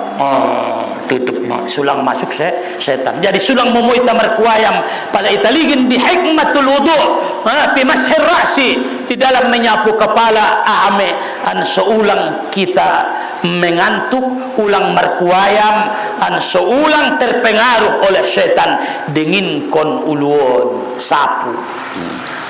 Tutup sulang masuk setan. Jadi sulang memuita merkuayam pada italigin di hikmatul wudu fi mashir ra'si, di dalam menyapu kepala ame an seulang kita mengantuk ulang merkuayam an seulang terpengaruh oleh setan dingin kon uluon sapu.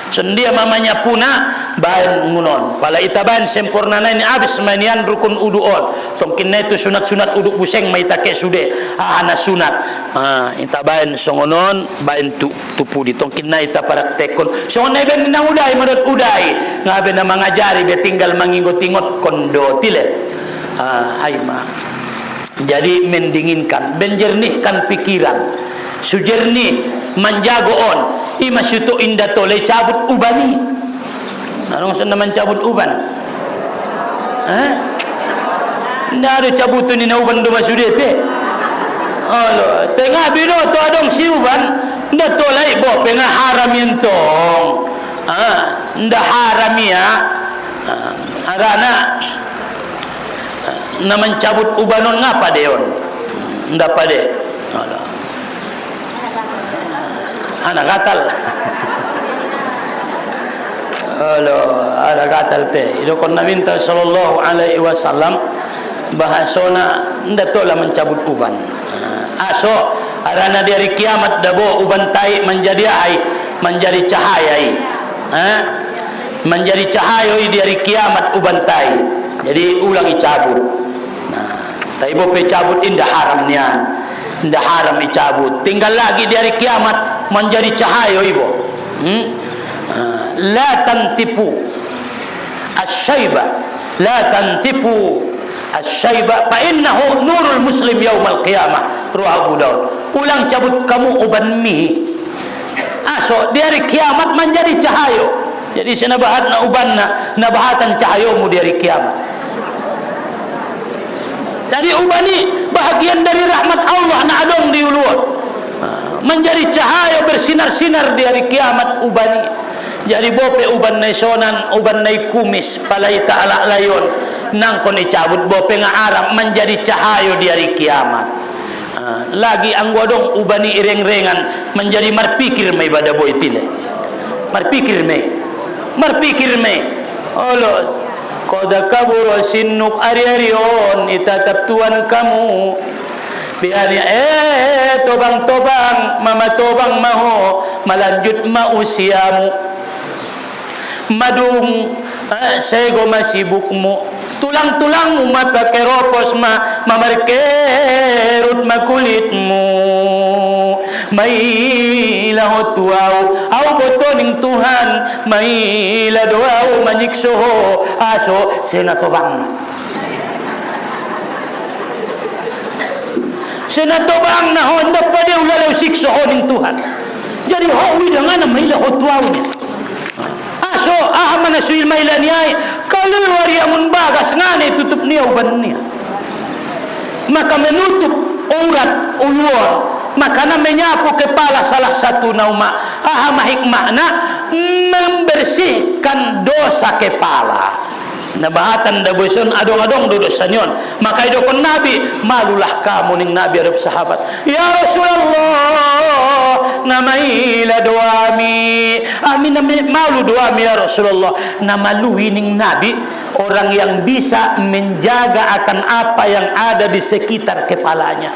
Sendia mamanya puna bahan ngunon pala itaban sempurna ini abis manian rukun uduon tongkin itu sunat-sunat uduk buseng mai take sude ana sunat itaban songonon bahan tupu di tongkin ita praktekon songon ben na udai madot udai ngabe na mangajari be tinggal mangingot-ingot kondo tile aima. Jadi mendinginkan benjernihkan pikiran sujernih manjagoon ima syutu inda tole cabut ubani. Anong saan naman cabut uban? Nda ada cabutun ni na uban do masudete. Alo, tengah bino to adong si uban, nda tolay bo penga haram yentong. Nda haram ya. Arana naman cabut ubanon ngapa deon? Nda pade. Alo. Anak gatal. Ada gatal pe. Itu kon Nabi sallallahu alaihi wasallam bahasona ndatola mencabut uban. Aso arana dari kiamat dabo uban tai menjadi menjadi cahaya. Menjadi cahaya dari kiamat uban tai. Jadi ulangi cabut. Tai bo pe cabut indah haram nian. Indah haram dicabut. Tinggal lagi dari kiamat menjadi cahaya ibu. La tantipu asyaiba, la tantipu asyaiba fa innahu nurul muslim yaumal qiyamah. Ruah Abu Daud. Ulang cabut kamu uban mi. Aso dari kiamat menjadi cahaya. Jadi senabahat na ubanna nabahatan cahayamu dari kiamat. Jadi ubani bahagian dari rahmat Allah na adong di uluan. Menjadi cahaya bersinar-sinar di hari kiamat ubani. Jadi bope uban nay sonan, uban nay kumis, palay ta'ala layon, nang kon icabut bope nga aram menjadi cahaya di hari kiamat. lagi ang godong ubani ireng-rengan menjadi marpikir may badaboy tile marpikir may olo koda kaburo sinuk ari-arion itataptuan kamu biani tobang-tobang mamatobang maho malanjut mausiamu madung sego masibukmu tulang-tulangmu mapakeropos mamarkerut makulitmu may lahotuaw au botoning Tuhan may ladoaw manyiksoho aso senatobang na honda pa dia ulalaw siksoho ning Tuhan jadi hawi dengan may lahotuaw niya aso ahaman na suil may lanyay kaluluwari amun bagas nga na tutup niya uban niya maka menutup urat uluan maka na menyapu kepala salah satu nauma ahamahikmah na membersihkan dosa kepala nabahatan da boson adong-adong dodosan yon maka idokon nabi malulah kamu ning nabi adop sahabat ya Rasulullah namaila doami amin malu doami ya Rasulullah namaluhi ning nabi orang yang bisa menjaga akan apa yang ada di sekitar kepalanya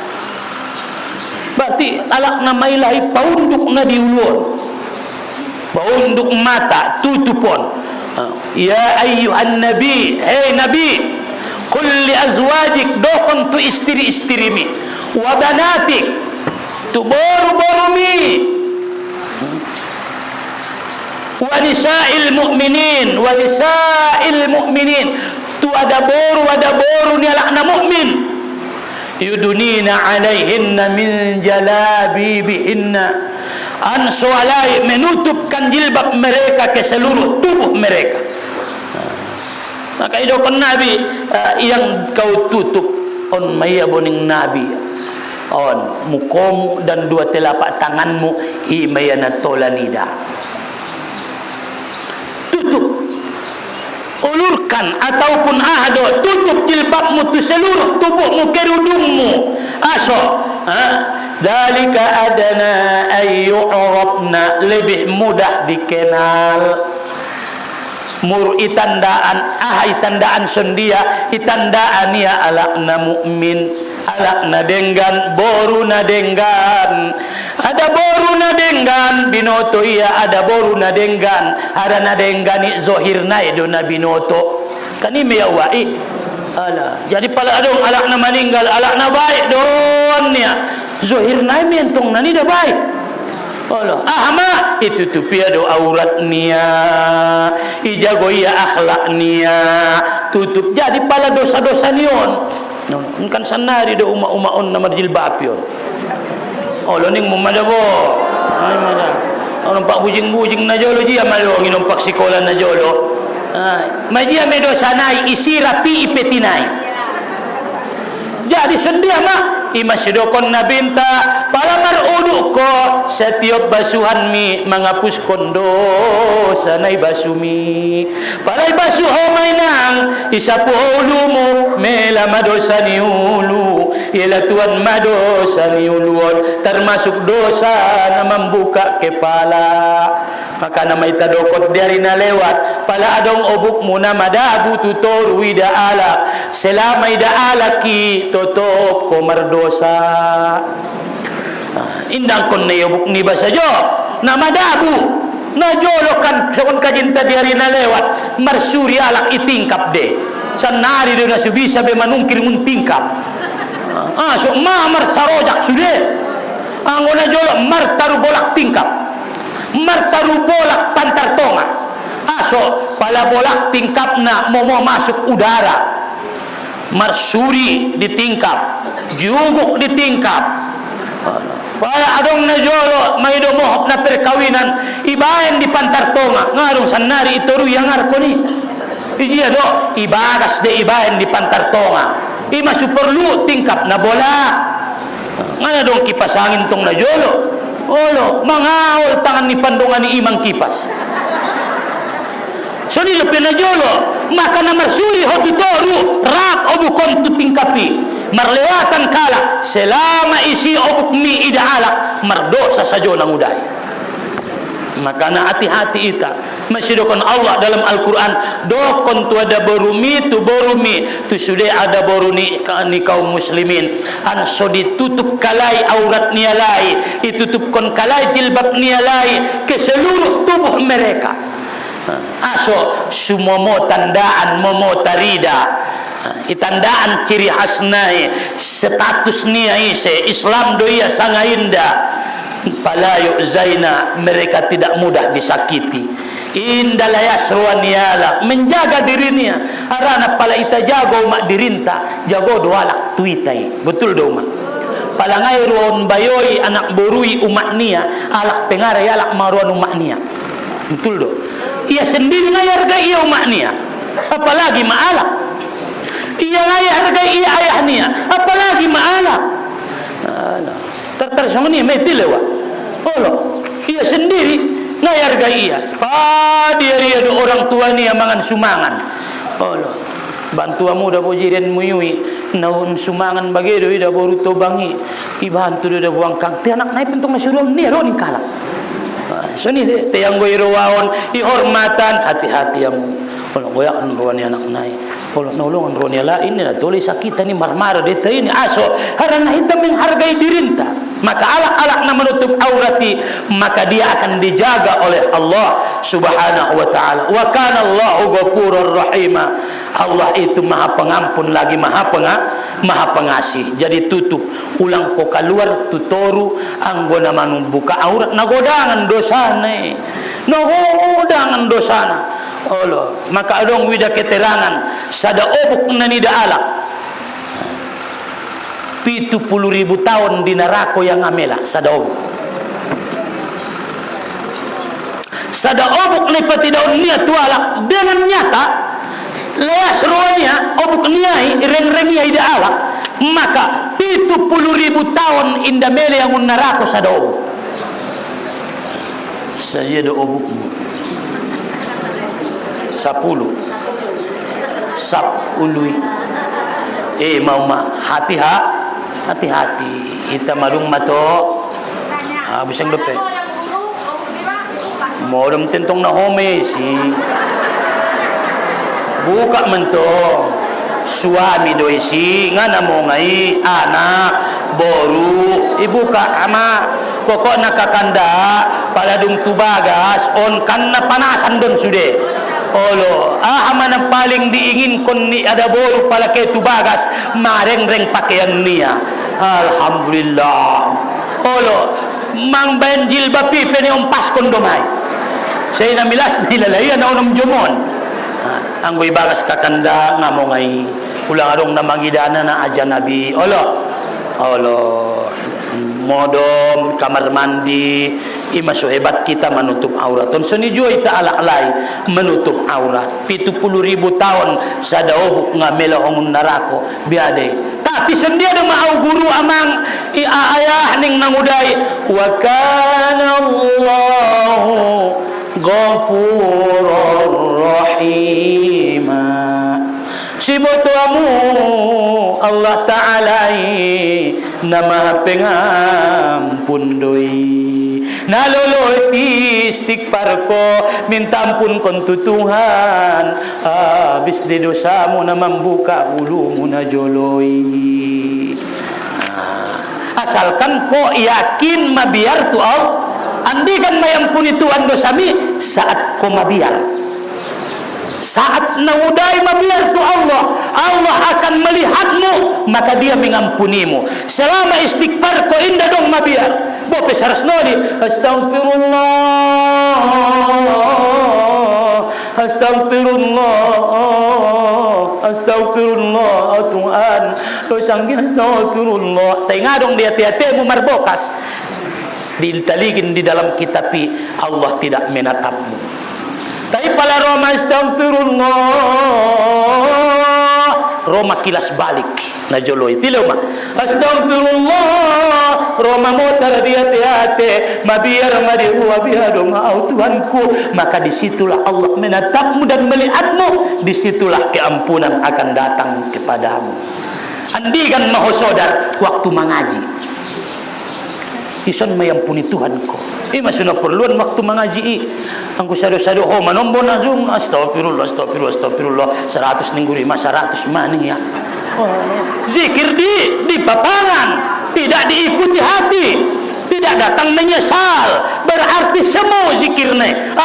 berarti alak namailahi paunduk na diulun paunduk mata tutupon ya ayyuhan nabi hey nabi qul li azwajik dokon tu istri-istrimi wa banatik tu boru-borumi wa nisa'il mu'minin tu ada boru ni alakna mu'min yudunina alaihinna min jalabibihinna ansoalai menutupkan jilbab mereka ke seluruh tubuh mereka maka idokon nabi yang kau tutup on mayaboning nabi on mukomu dan dua telapak tanganmu himayana tolanida tutup ulurkan ataupun ahdo tutup jilbabmu tu seluruh tubuhmu kerudungmu aso dalika adana ayyu'rabna lebih mudah dikenal mur itandaan itandaan sendia itandaan ya alakna mukmin alakna denggan boruna denggan ada boruna denggan binoto iya ada boruna denggan ada na denggani zohirna itu na binoto kani meyawai ala jadi pala adong alakna meninggal alakna baik donnya zohirna mentong nani dah baik Allah ahma itu tu piado aurat nia ijago ya akhlak nia tutup jadi pala dosa-dosa nion kan sanari do uma-umaon na marjilbab yon Allah ning mumadabo ay madam orang pak bujing-bujing na jolo dia malo nginom pak sikolan na jolo madia medo sanai isi rapi ipetinai jadi sendia mak imasidokon na binta palamar uduk ko setiap basuhan mi menghapus dosa nai basumi palai basuh homai nang isapu ulumu mela madosa ni ulu ialah tuan madosa ni uluon termasuk dosa na membuka kepala maka nama itadokot dari na lewat pala adong obukmu na madabu tutor wida alak selama ida alaki totop komardosa indang kon na yobuk ni basajo na madabu na jolokan sakon kajinta dari na lewat marsuri alak itingkap de sanari do na subisa be manungkir mun tingkap so mamar sarojak sude angona jolo martaru bolak tingkap martaru bolak pantar tonga aso pala bolak tingkapna mau masuk udara marsuri ditingkap juguk ditingkap pala adong na jolo may domohop na perkawinan ibayan di pantar tonga ngarong sanari itoru yang arkoni iya do ibagas de ibayan di pantar tonga ima superlu tingkap na bola ngana dong kipas angin tong na jolo olo mangawol tangan ni pandungan ni imang kipas so ni lepe na jolo maka na marsuli hotu toru rap obukon tu tingkapi marlewatan kala selama isi obuk mi ida alak mardosa sajo nang udai. Maka na hati-hati ita masih dokon Allah dalam Al-Quran dokon tu ada borumi tu sudah ada boruni ni kaum muslimin an so ditutup kalai aurat nialai ditutup kon kalai jilbab nialai ke seluruh tubuh mereka. Aso sumomo tandaan momo tarida itandaan ciri khasnai status niai se Islam doia sangat indah palayu zaina mereka tidak mudah disakiti indalaya sruaniala menjaga dirinya arana pala ita jago mak dirinta jago doalak tuitai betul do mak palangai ruon bayoi anak borui umak nia alak pengarai alak maruan umak nia betul do ia sendiri ngayarga ia umak nia apalagi maalak ia ngayarga ia ayah nia apalagi maalak tertersong ni meti lewat Allah ia sendiri ngayarga ia dia orang tua ni yang mangan sumangan Allah bantuamu dah bojiren muyui naun sumangan bagedo ida boru tobangi ibantu dah buang kang ti anak naik pentong nasuruh ni ron kala so ni de tayang goy rawon ihormatan hati-hati yamu kalau goyakan ruan anak naik kalau nolongan ruan lain ni tulis kita ni marmar de ini aso harana hitam yang hargai dirinta maka alak-alak na menutup aurati maka dia akan dijaga oleh Allah subhanahu wa ta'ala wa kana Allahu ghafurur rahima Allah itu maha pengampun lagi maha pengasih jadi tutup ulang ko keluar tutoru anggona manu buka aurat nagodangan dosane nagodangan dosana Allah maka adong wida keterangan sada obuk nanida alak 70.000 tahun di neraka yang amela sada obuk ni patidaun niat tualak dengan nyata leas ruanya obuk niai reng-rengia ida alak maka 70.000 tahun inda mele yang neraka sada obuk saya ada obukmu 10 mau mak hati-hati kita marung mato bisang dope modem tentong na home si buka mento suami doi si ngana mo ngai anak boru ibuka ama pokok nakakanda paladung tubagas on kan na panasan don sude olo mana paling diinginkan ni ada boru pala ke tubagas mareng-reng pakaian nia alhamdulillah olo mang ben jilbab pipe ni ompas kondomai saya namilas nilalaya na unam jomon anggoy bagas kakanda ngamongai ulang adong namangidana na aja nabi olo modom kamar mandi imaso hebat kita menutup aurat ton seni jua ita alak lai menutup aurat 70.000 tahun sada obuk ngamela ongun narako biade tapi sendi ada mau guru amang ayah ning nangudai wa kana Allahu ghafurur rahima si botuamu Allah Ta'ala nama pengampun doi naloloti istighfar ko minta ampun kon tu Tuhan habis di dosamu na membuka ulumu na joloi asalkan ko yakin mabiar tu Allah andikan mayampuni Tuhan dosami saat ko mabiar saat naudai mabiar tu Allah akan melihatmu maka dia mengampunimu selama istighfar ko indah dong mabiar bo pesaras nodi astagfirullah Tuhan dosanggi astagfirullah tengadong dia tiate mu marbokas ditaligin di dalam kitabi Allah tidak menatapmu tapi pala Roma astagfirullah Roma kilas balik na joloi tilaw ma astagfirullah Roma motar dia tiate mabiar madihu biado maau Tuhanku maka disitulah Allah menatapmu dan melihatmu disitulah keampunan akan datang kepadamu Andikan mahosodar waktu mengaji. Isan mayampuni Tuhan ko. Masih na perluan waktu mengaji. Angku sadu-sadu manombo na jung astagfirullah 100 minggu 500 mani ya. Zikir di papangan, tidak diikuti hati, tidak datang menyesal, berarti semua zikirnya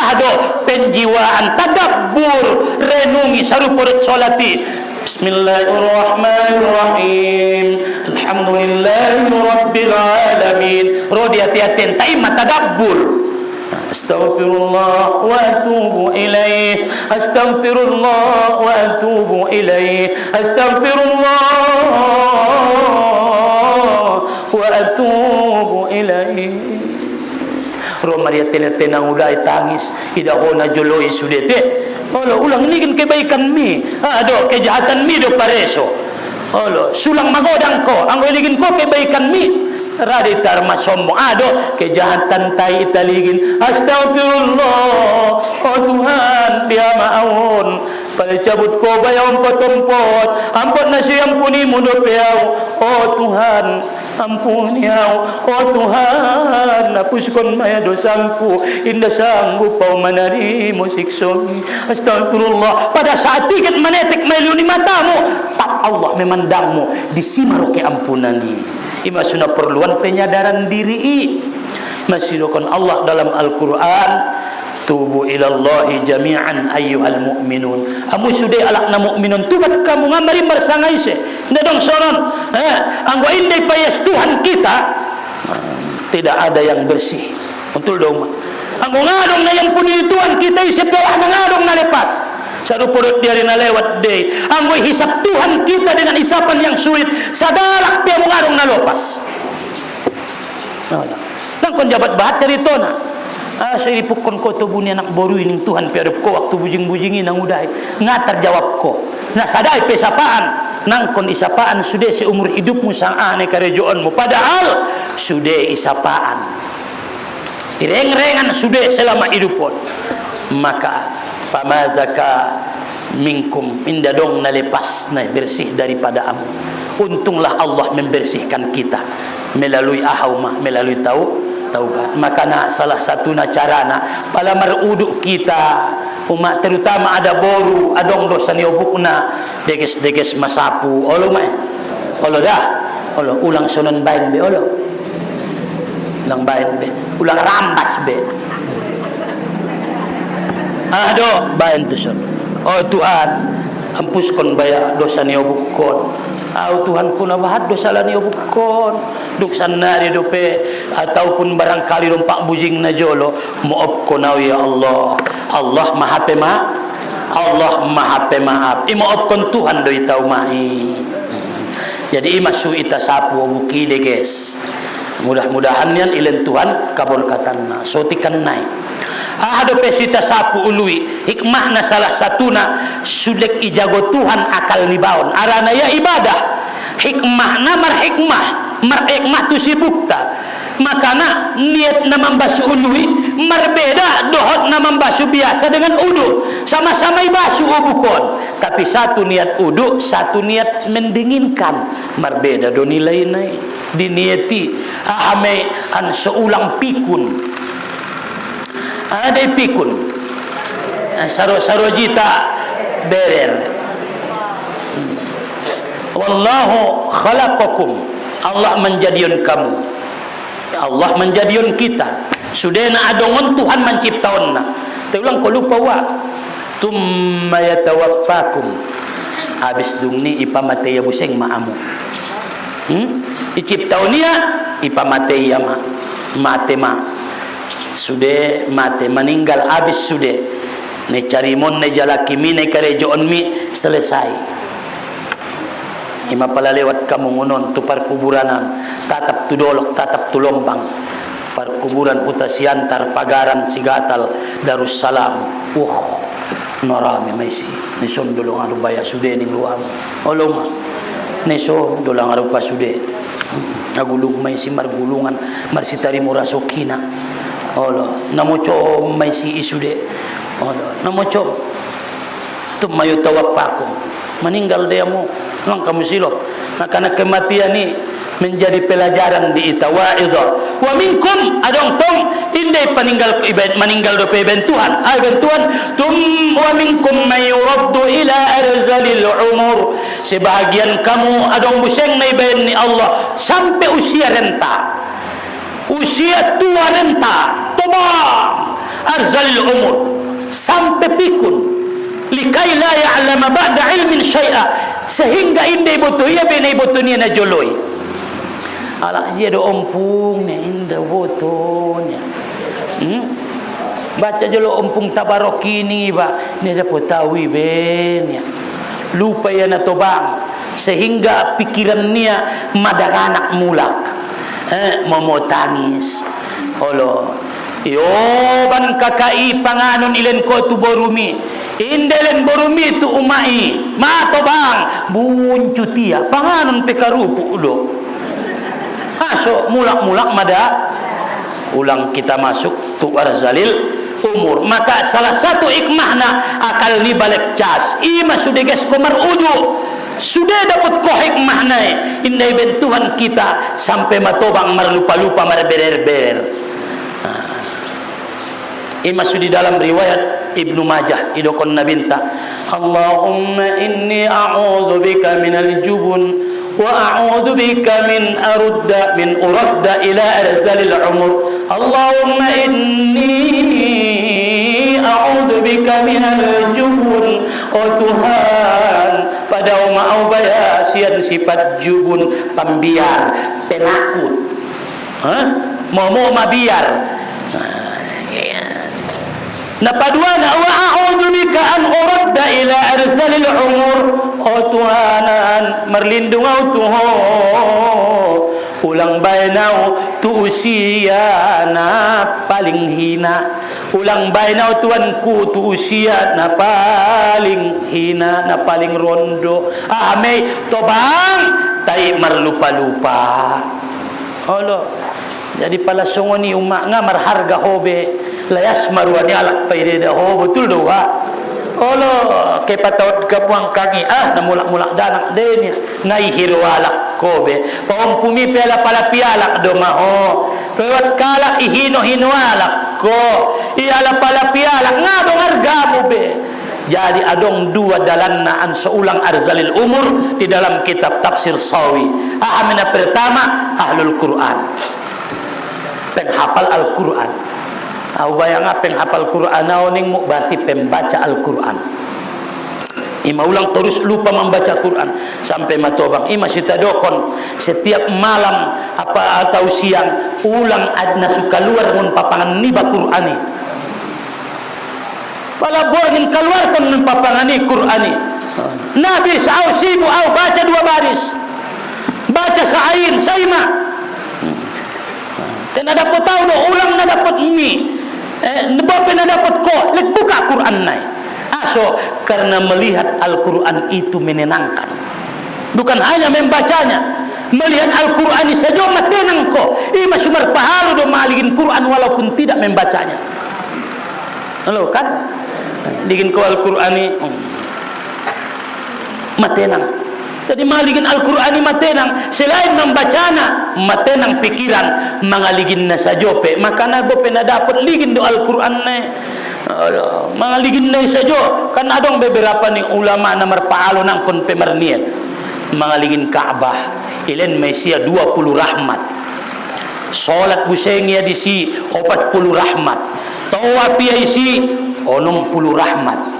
penjiwaan tadabbur renungi sarupurit solati. Bismillahirrahmanirrahim. Alhamdulillahirabbil alamin. Rodiati-atin taima tadabbur. Astaghfirullah wa atubu ilaih. Astaghfirullah wa atubu ilaih. Astaghfirullah wa atubu ilaih. Romaria tenang udah tangis, ida hona joloi sudete. Allah ulang ni kan kebaikan mi, kejahatan mi do pareso. Allah sulang magodang ko, anggo ligin ko kebaikan mi. Radi tarma sombong kejahatan tai italigin. Astagfirullah, oh Tuhan dia maun. Pada cabut ko bayam potompot, ampun nasi ampuni mudo piau. Oh Tuhan, ampuni au. Oh Tuhan, hapuskan maya dosaku. Indah sanggup pau manarimu siksomi. Astagfirullah. Pada saat tiket menetik meluni matamu, tak Allah memandangmu, disimaroke ampunani. Ima sunnah perluan penyadaran diri. Masihkan Allah dalam Al-Quran, tubu ilallahi jami'an ayyuhal mu'minun. Amu sudah alakna mu'minun, tubat kamu ngamari bersangai se. Nedong soron, anggo indai payas Tuhan kita, tidak ada yang bersih. Untuk dong. Anggo ngadong na yang puni Tuhan kita sepelah ngadong na lepas. Saru purut diari na lewat day. Anggo hisap Tuhan kita dengan hisapan yang sulit, sadalak dia mengarung na lopas. Nang kon jabat bahat caritona. Saya dipukon ko to buni anak boru ning Tuhan piarup ko waktu bujing-bujingi nang uday. Ngatar jawab ko. Nah sadai pesapaan. Nang kon isapaan sudah seumur hidupmu sang ane karejoonmu. Padahal sudah isapaan. Ireng-rengan sudah selama hidupon. Maka pamadzaka minkum indadong na lepas na bersih daripada amu. Untunglah Allah membersihkan kita melalui ahaumah, melalui taubat. Maka salah satu carana pala maruduk kita umat terutama ada boru adong dosa niobukna deges masapu olo mah olo dah olo ulang sonon bain be olo ulang bain be ulang rambas be bayan tuson. Oh Tuhan, hampuskan baya dosa niobukon. Tuhan ku nabahat dosa la niobukon. Duksan nari dope ataupun barangkali rumpak bujing na jolo, maafkon ya Allah. Allah Maha Pemaaf. Maafkon Tuhan doi tau mai. Jadi masu ita sapu buki de guys. Mudah-mudahan yan ilen Tuhan kabur katanna. Sotikan naik. Ada pesita sapu ului hikmahna salah satuna sudek ijago Tuhan akal nibaon arana ya ibadah hikmahna marhikmah tu sibukta makana niat na membasu ului marbeda dohot na membasu biasa dengan udu sama-sama ibasu ubukon tapi satu niat udu satu niat mendinginkan marbeda do nilai diniati ahame an seulang pikun ada pikun saro jita berer wallahu khalaqakum Allah menjadikan kamu Allah menjadikan kita sudena adongon Tuhan menciptaonna teulang ko lupa wa tumma yatawaffakum habis dungni ipamataya buseng maamu iciptaunia ipamataya matema sudah mati meninggal habis sudah ne carimon ne jalaki mi ne karejoon mi selesai ima pala lewat kamu ngonon tu parkuburanan tatap tu dolok tatap tu lombang parkuburan utasiantar pagaran sigatal Darussalam norame maisi ne son dolong aru baya sudah ning luam olong ne so dolang aru pa sudah agulung maisi margulungan marsitari murasokina Allah namoco maisi isude Allah namoco tumma yutawaffakum meninggal dia mu Memang kamu silap. Karena kematian ni menjadi pelajaran di ita wa'idha. Wa minkum adong tong indai meninggal do peben Tuhan. Tuhan tum wa minkum may yuraddu ila arzalil umur. Sebahagian kamu adong buseng na ibayan ni Allah sampai usia renta. Usia tua renta. Tobang arzalil umur sampai pikun. Likai la ya'lama ba'da ilmin syai'a. Sehingga indai butuh ya benai butuh ni na joloi. Alah dia do ompung ni indah botonya. Baca jolo ompung tabaroki ni ba ni dapat tahu ben ya. Lupa ya na tobang sehingga pikirannya madaranak mulak. Mau tangis. Olo. Yo ban kakai panganon ilen ko tu borumi. Indelen borumi tu umai. Ma tobang buncutia panganon pekarupu ulo. Masuk mulak-mulak mada ulang kita masuk tu arzalil umur. Maka salah satu hikmahna akal ni balik cas ima sudah ges komar udu sudah dapat ko hikmahna indai bentuhan kita sampai matobang marlupa-lupa marberer-berer. Ima sudah dalam riwayat Ibnu Majah idokon nabinta Allahumma inni a'udzubika minal jubun وأعوذ بك من أرد إلى أرذل العمر اللهم إني أعوذ بك من الجبن Tuhan pada mau bayasian sifat jubun pembiar penakut mau mabiar napaduana wa a'udzu bika an uradda ila arzalil umur Tuhanan merlindung tuho ulang bainau tu usia na paling hina ulang bainau tuanku tu usia na paling hina na paling rondo ame tobang tai marlupa-lupa Allah jadi pala songoni umak nga marharga hobe layas maruani alak paide ho betul doa Allah kepatawad kapuang kaki na mulak-mulak danak denya ngai hirwalak kobe paong pumi pela pala pialak do maho pewat kala ihino-hino alak ko iala pala pialak ngadong argamu be. Jadi adong dua dalanna seulang arzalil umur di dalam kitab tafsir Sawi. Amina pertama ahlul Quran penghafal Al-Quran. Bayang penghafal Quran ning berarti pembaca Al-Quran. Ima ulang terus lupa membaca Quran sampai matobang. Ima sita dokon setiap malam apa atau siang ulang adna suka luar mun papangan ni ba Qur'ani. Pala borgin keluarkan mun papangan ni Qur'ani. Nabi sa'au sibu au baca dua baris. Baca sa'ain saima. Dan ada tahu do ulang na dapat mi. Nebab na dapat ko buka Quran nai. Aso karena melihat Al-Quran itu menenangkan. Bukan hanya membacanya, melihat Al-Quran saja matenang ko. Ima sumber pahala do maligin Quran walaupun tidak membacanya. Halo kan? Digin ko Al-Quran ni matenang. Jadi maligin Al-Quran ni matenang selain membacana matenang pikiran mangaligin na sa jope maka na bope na dapat ligin do Al-Quran na mangaligin na sa jo kan adong beberapa ni ulama na marpaalo nang kon pemarniat mangaligin Ka'bah ilen may siya 20 rahmat salat busengya di si 40 rahmat tawa piyay si 60 rahmat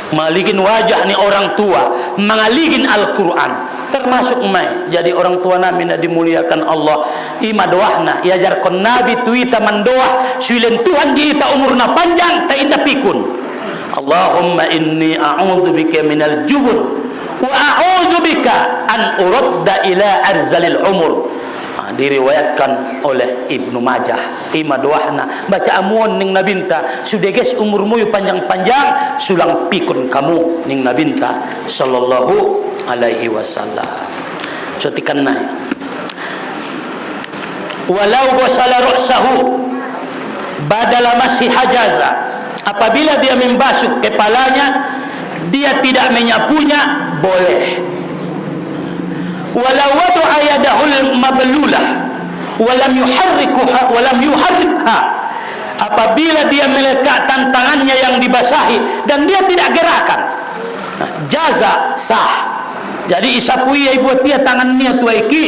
maligin wajah ni orang tua mengaligin Al-Quran termasuk mai jadi orang tua namin na dimuliakan Allah ima doahna yajarkon nabi tuita mandoah suilen Tuhan diita umurna panjang ta indah pikun Allahumma inni a'udzu bika minal jubun wa a'udzu bika an uradda ila arzalil umur. Diriwayatkan oleh Ibnu Majah ima doahna baca amuan ning nabinta sudah guys umurmu panjang-panjang sulang pikun kamu ning nabinta sallallahu alaihi wasallam sotikan naik walau basala ra'sahu badala masih hajaza apabila dia membasuh kepalanya dia tidak menyapunya boleh wala wada'a yadahul mablulah walam yuharrikha, apabila dia meletakkan tangannya yang dibasahi dan dia tidak gerakan, jaza sah. Jadi isapui ibu dia tangannya tu iki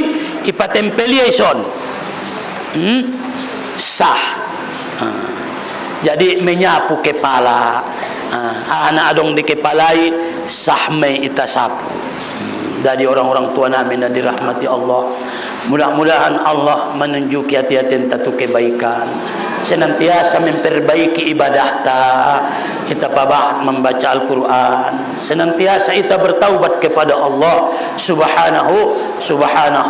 ipatempeli ison sah. Jadi menyapu kepala, anak adong di kepalai sah mai ita sapu. Dari orang-orang tua namin dan dirahmati Allah, mudah-mudahan Allah menunjuki hati-hati tatu kebaikan, senantiasa memperbaiki ibadah ta, kita babah membaca Al-Quran, senantiasa kita bertaubat kepada Allah subhanahu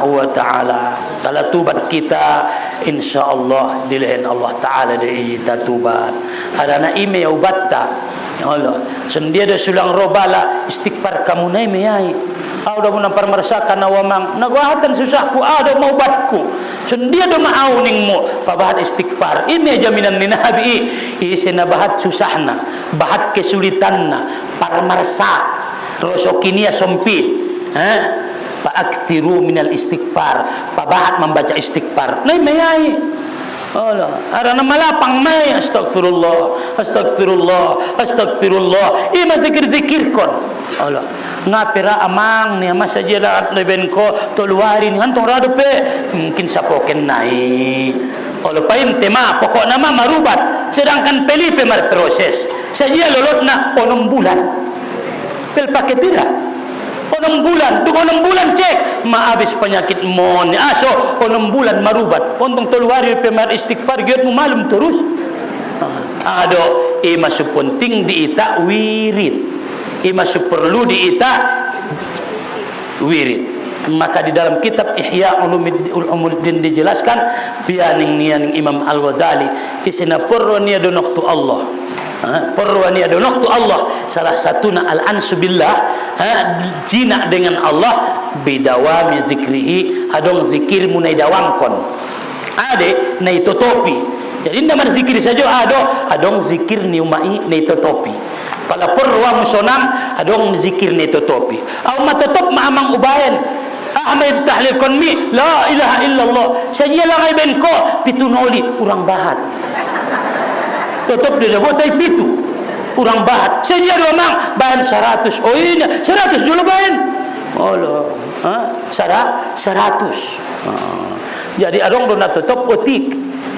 wa ta'ala. Kalau tubat kita insyaallah dilain Allah ta'ala di kita tubat adana ime ubatta Allah sendia ada sulang robala istighfar kamu nai meyai au dah munampar merasakan awamang nagwahatan susahku ada maubatku sendia do maau ningmu pabahat istighfar ime jaminan ni nabi isina bahat susahna bahat kesulitanna parmarsak rosokinia sompi fa aktiru minal istighfar, pabahat membaca istighfar nai meyai Allah arana malapang mai astagfirullah ima zikir kon Allah ngapira amang ni ama sajalat leben ko toluarin hantong rado pe mungkin sapoken nai Allah pain tema pokok nama marubat sedangkan Felipe mar proses saja lolot na 6 bulan pel paketira 6 bulan, tunggu 6 bulan cek, maabis penyakit mon, aso 6 bulan marubat, pontong toluari pemar istighfar, giat mu malum terus. Ado, ima supunting di ita wirid, ima perlu di ita wirid. Maka di dalam kitab Ihya Ulumuddin dijelaskan, bianing nianing Imam Al-Ghazali, isina porro nia donok tu Allah. Perwani adonok tu Allah salah satuna al-ansu billah jinak dengan Allah bidawami zikrihi adong zikir munai dawangkon ade nai totopi jadi ndamar zikir saja adong zikir ni umai nai totopi pala perwa musonam adong zikir nai totopi au matotop ma amang ubayan Ahmed tahlil konmi la ilaha illallah saja lang ay benko pitunoli urang bahat tetap dia botai pitu urang bahat sedia dua mang bahan 100 oh ini 100 dulu bahan Allah 100 jadi adong dona tutup otik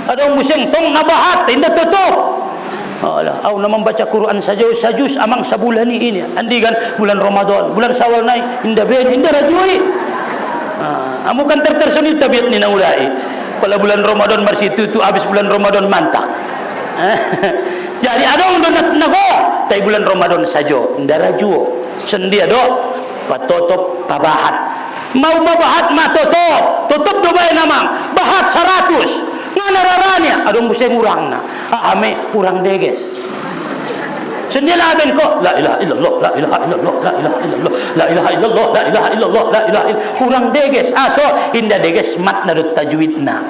adong museng tong nabahat tinda tutup Allah au na membaca Quran saja sajus amang sabulan ini andi kan bulan Ramadan bulan Syawal naik inda ben inda rajui amu kan tertersuni tabiat ni naulai pada bulan Ramadan masih itu habis bulan Ramadan mantak jadi adong donat nago tay bulan Ramadan sajo ndara juo sendia do patotop pabahat mau pabahat ma totop do bae namang bahat 100 ngana raranya adong buseng urangna ame urang deges sendia la ben ko la ilaha illallah la ilaha illallah la ilaha illallah la ilaha illallah la ilaha illallah la ilaha illallah urang deges aso inda deges mat narut tajwidna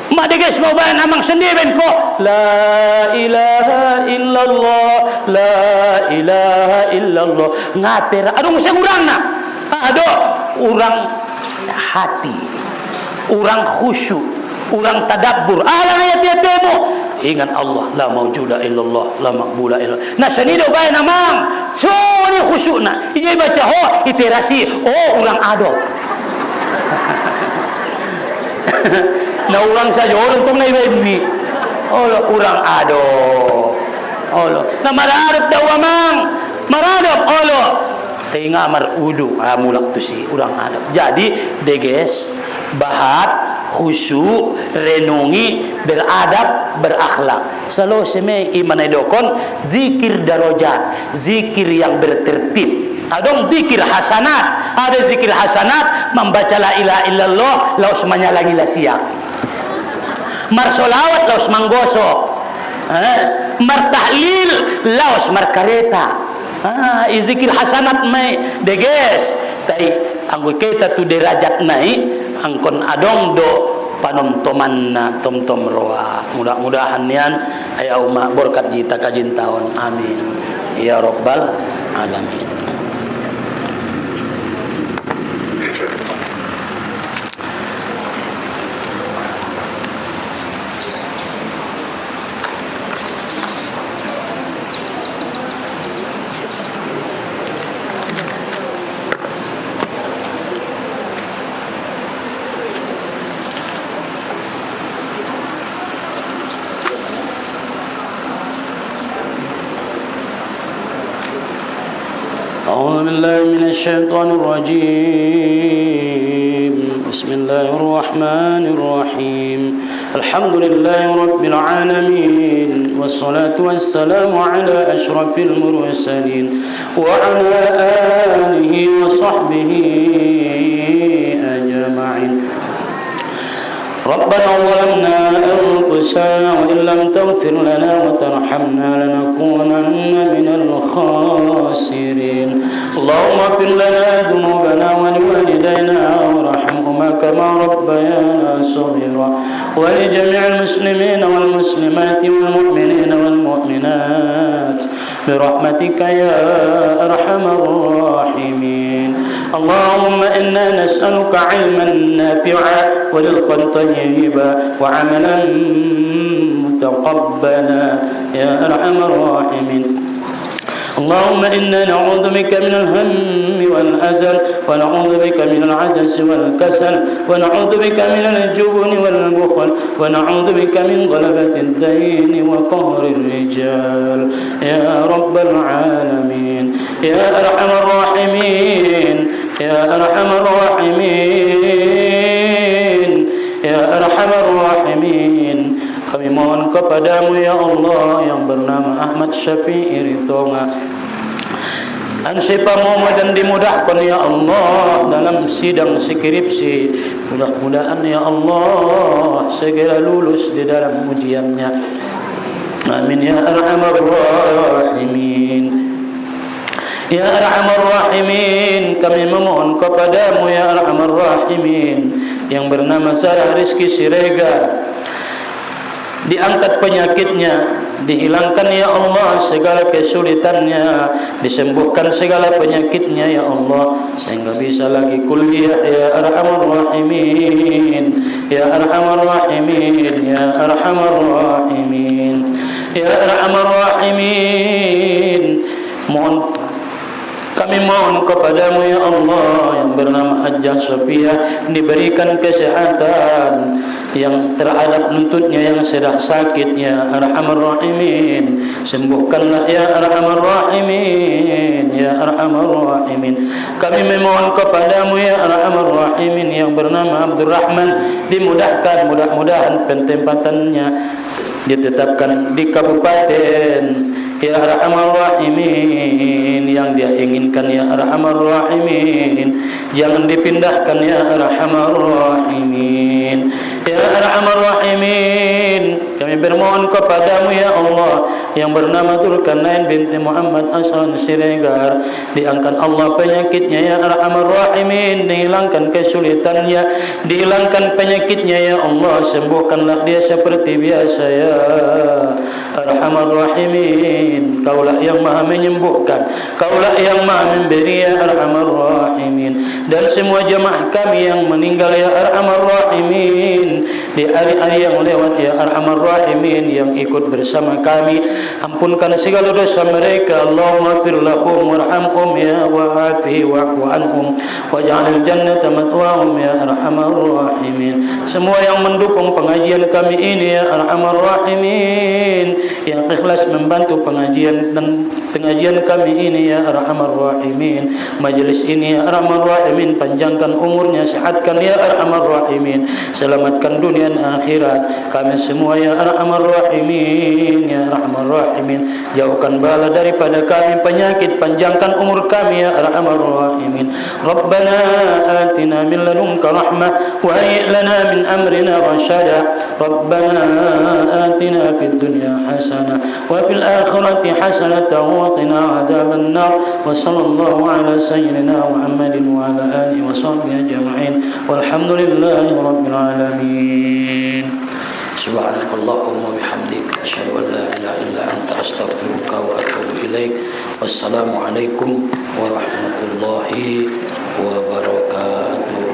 mak deges mau bayan amang sendiri ko la ilaha illallah la ilaha illallah ngapira aduh musang urang na aduh urang hati urang khusyuk urang tadabbur alang ayat-ayatmu ingat Allah la maujuda illallah la maqbula illallah nah senido bayan amang so ni khusyukna ini baca ho iterasi oh urang ado na urang saja orang tong nai bayi Allah urang ado Allah na mararap daw amang maradap Allah tinga mar udu mulak tu si urang adab jadi deges bahat khusyuk renungi beradab berakhlak selalu seme iman edokon zikir darajat zikir yang bertertib adong zikir hasanat ada zikir hasanat membaca la ilaha illallah laos manyalangi la siak mar solawat laos manggosok mar tahlil laos mar kareta zikir hasanat mai deges tai anggo kita tu derajat naik angkon adong do panomtomanna tom-tom roa mudah-mudahan nian ayauma berkat jita kajin tahun amin ya rabbal alamin. أعوذ بالله من الشيطان الرجيم. بسم الله الرحمن الرحيم. الحمد لله رب العالمين، والصلاة والسلام على أشرف المرسلين وعلى آله وصحبه أجمعين. ربنا ظلمنا أنفسنا وإن لم تغفر لنا وترحمنا لنكونن من الخاسرين. اللهم اغفر لنا ذنوبنا ولوالدينا وارحمهما كما ربيانا صغيرا، ولجميع المسلمين والمسلمات والمؤمنين والمؤمنات برحمتك يا أرحم الراحمين. اللهم إنا نسألك علما نافعا ورزقا طيبا وعملا متقبلا يا أرحم الراحمين. اللهم إنا نعوذ بك من الهم والحزن، ونعوذ بك من العجز والكسل، ونعوذ بك من الجبن والبخل، ونعوذ بك من غلبة الدين وقهر الرجال يا رب العالمين يا أرحم الراحمين يا أرحم الراحمين يا أرحم الراحمين. Kami mohon kepadamu ya Allah yang bernama Ahmad Syafi'i Ridhonga, ansipamu dan dimudahkan ya Allah dalam sidang skripsi. Mudah-mudahan ya Allah segera lulus di dalam ujiannya. Amin ya Arhamar Rahimin. Ya Arhamar Rahimin, kami memohon kepadamu ya Arhamar Rahimin yang bernama Sarah Rizki Siregar, diangkat penyakitnya, dihilangkan ya Allah segala kesulitannya, disembuhkan segala penyakitnya ya Allah, sehingga bisa lagi kuliah ya Arhamar Rahimin ya Arhamar Rahimin ya Arhamar Rahimin ya Arhamar Rahimin. Kami mohon kepadamu ya Allah yang bernama Hajjah Sophia, diberikan kesehatan yang terhadap nuntutnya yang sedang sakit ya Arhamar Rahimin. Sembuhkanlah ya Arhamar Rahimin ya Arhamar Rahimin. Kami memohon kepadamu ya Arhamar Rahimin yang bernama Abdurrahman, dimudahkan, mudah-mudahan pentempatannya ditetapkan di kabupaten ya Arhamar Rahimin yang dia inginkan ya Arhamar Rahimin. Jangan dipindahkan ya Arhamar Rahimin ya Arhamar Rahimin. Kami bermohon kepadamu ya Allah yang bernama Dzulkarnain binti Muhammad Asran Siregar, diangkat Allah penyakitnya ya Arhamar Rahimin, dihilangkan kesulitannya, dihilangkan penyakitnya ya Allah, sembuhkanlah dia seperti biasa ya Arhamar Rahimin. Kaulah yang maha menyembuhkan, kaulah yang maha memberi ya Arhamar Rahimin. Dan semua jemaah kami yang meninggal ya Arhamar Rahimin di hari-hari yang lewat ya Arhamar Rahimin, yang ikut bersama kami, ampunkan segala dosa mereka. Allahumma fir lahum warhamhum ya wa'afi wa'fu anhum waj'alil jannata mathwahum ya Arhamar Rahimin. Semua yang mendukung pengajian kami ini ya Arhamar Rahimin, yang ikhlas membantu pengajian kami ini ya Arhamar Rahimin, majelis ini ya Arhamar Rahimin, panjangkan umurnya, sehatkan ya Arhamar Rahimin, selamatkan dunia dan akhirat kami semua ya Arhamar Rahimin ya Arhamar Rahimin. Jauhkan bala daripada kami, penyakit, panjangkan umur kami ya Arhamar Rahimin. Rabbana atina min ladunka rahmah wa hayyi lana min amrina rashada. Rabbana atina fid dunya hasanah wa fil akhirati hasanatan wa qina adzaban nar. Wa sallallahu ala sayyidina Muhammadin wa ala alihi wa sahbihi ajma'in. Walhamdulillahi rabbil alamin. Subhanakallahumma bihamdik, asyhadu an la ilaha illa anta, astaghfiruka wa atubu ilaik. Wassalamu alaikum warahmatullahi wabarakatuh.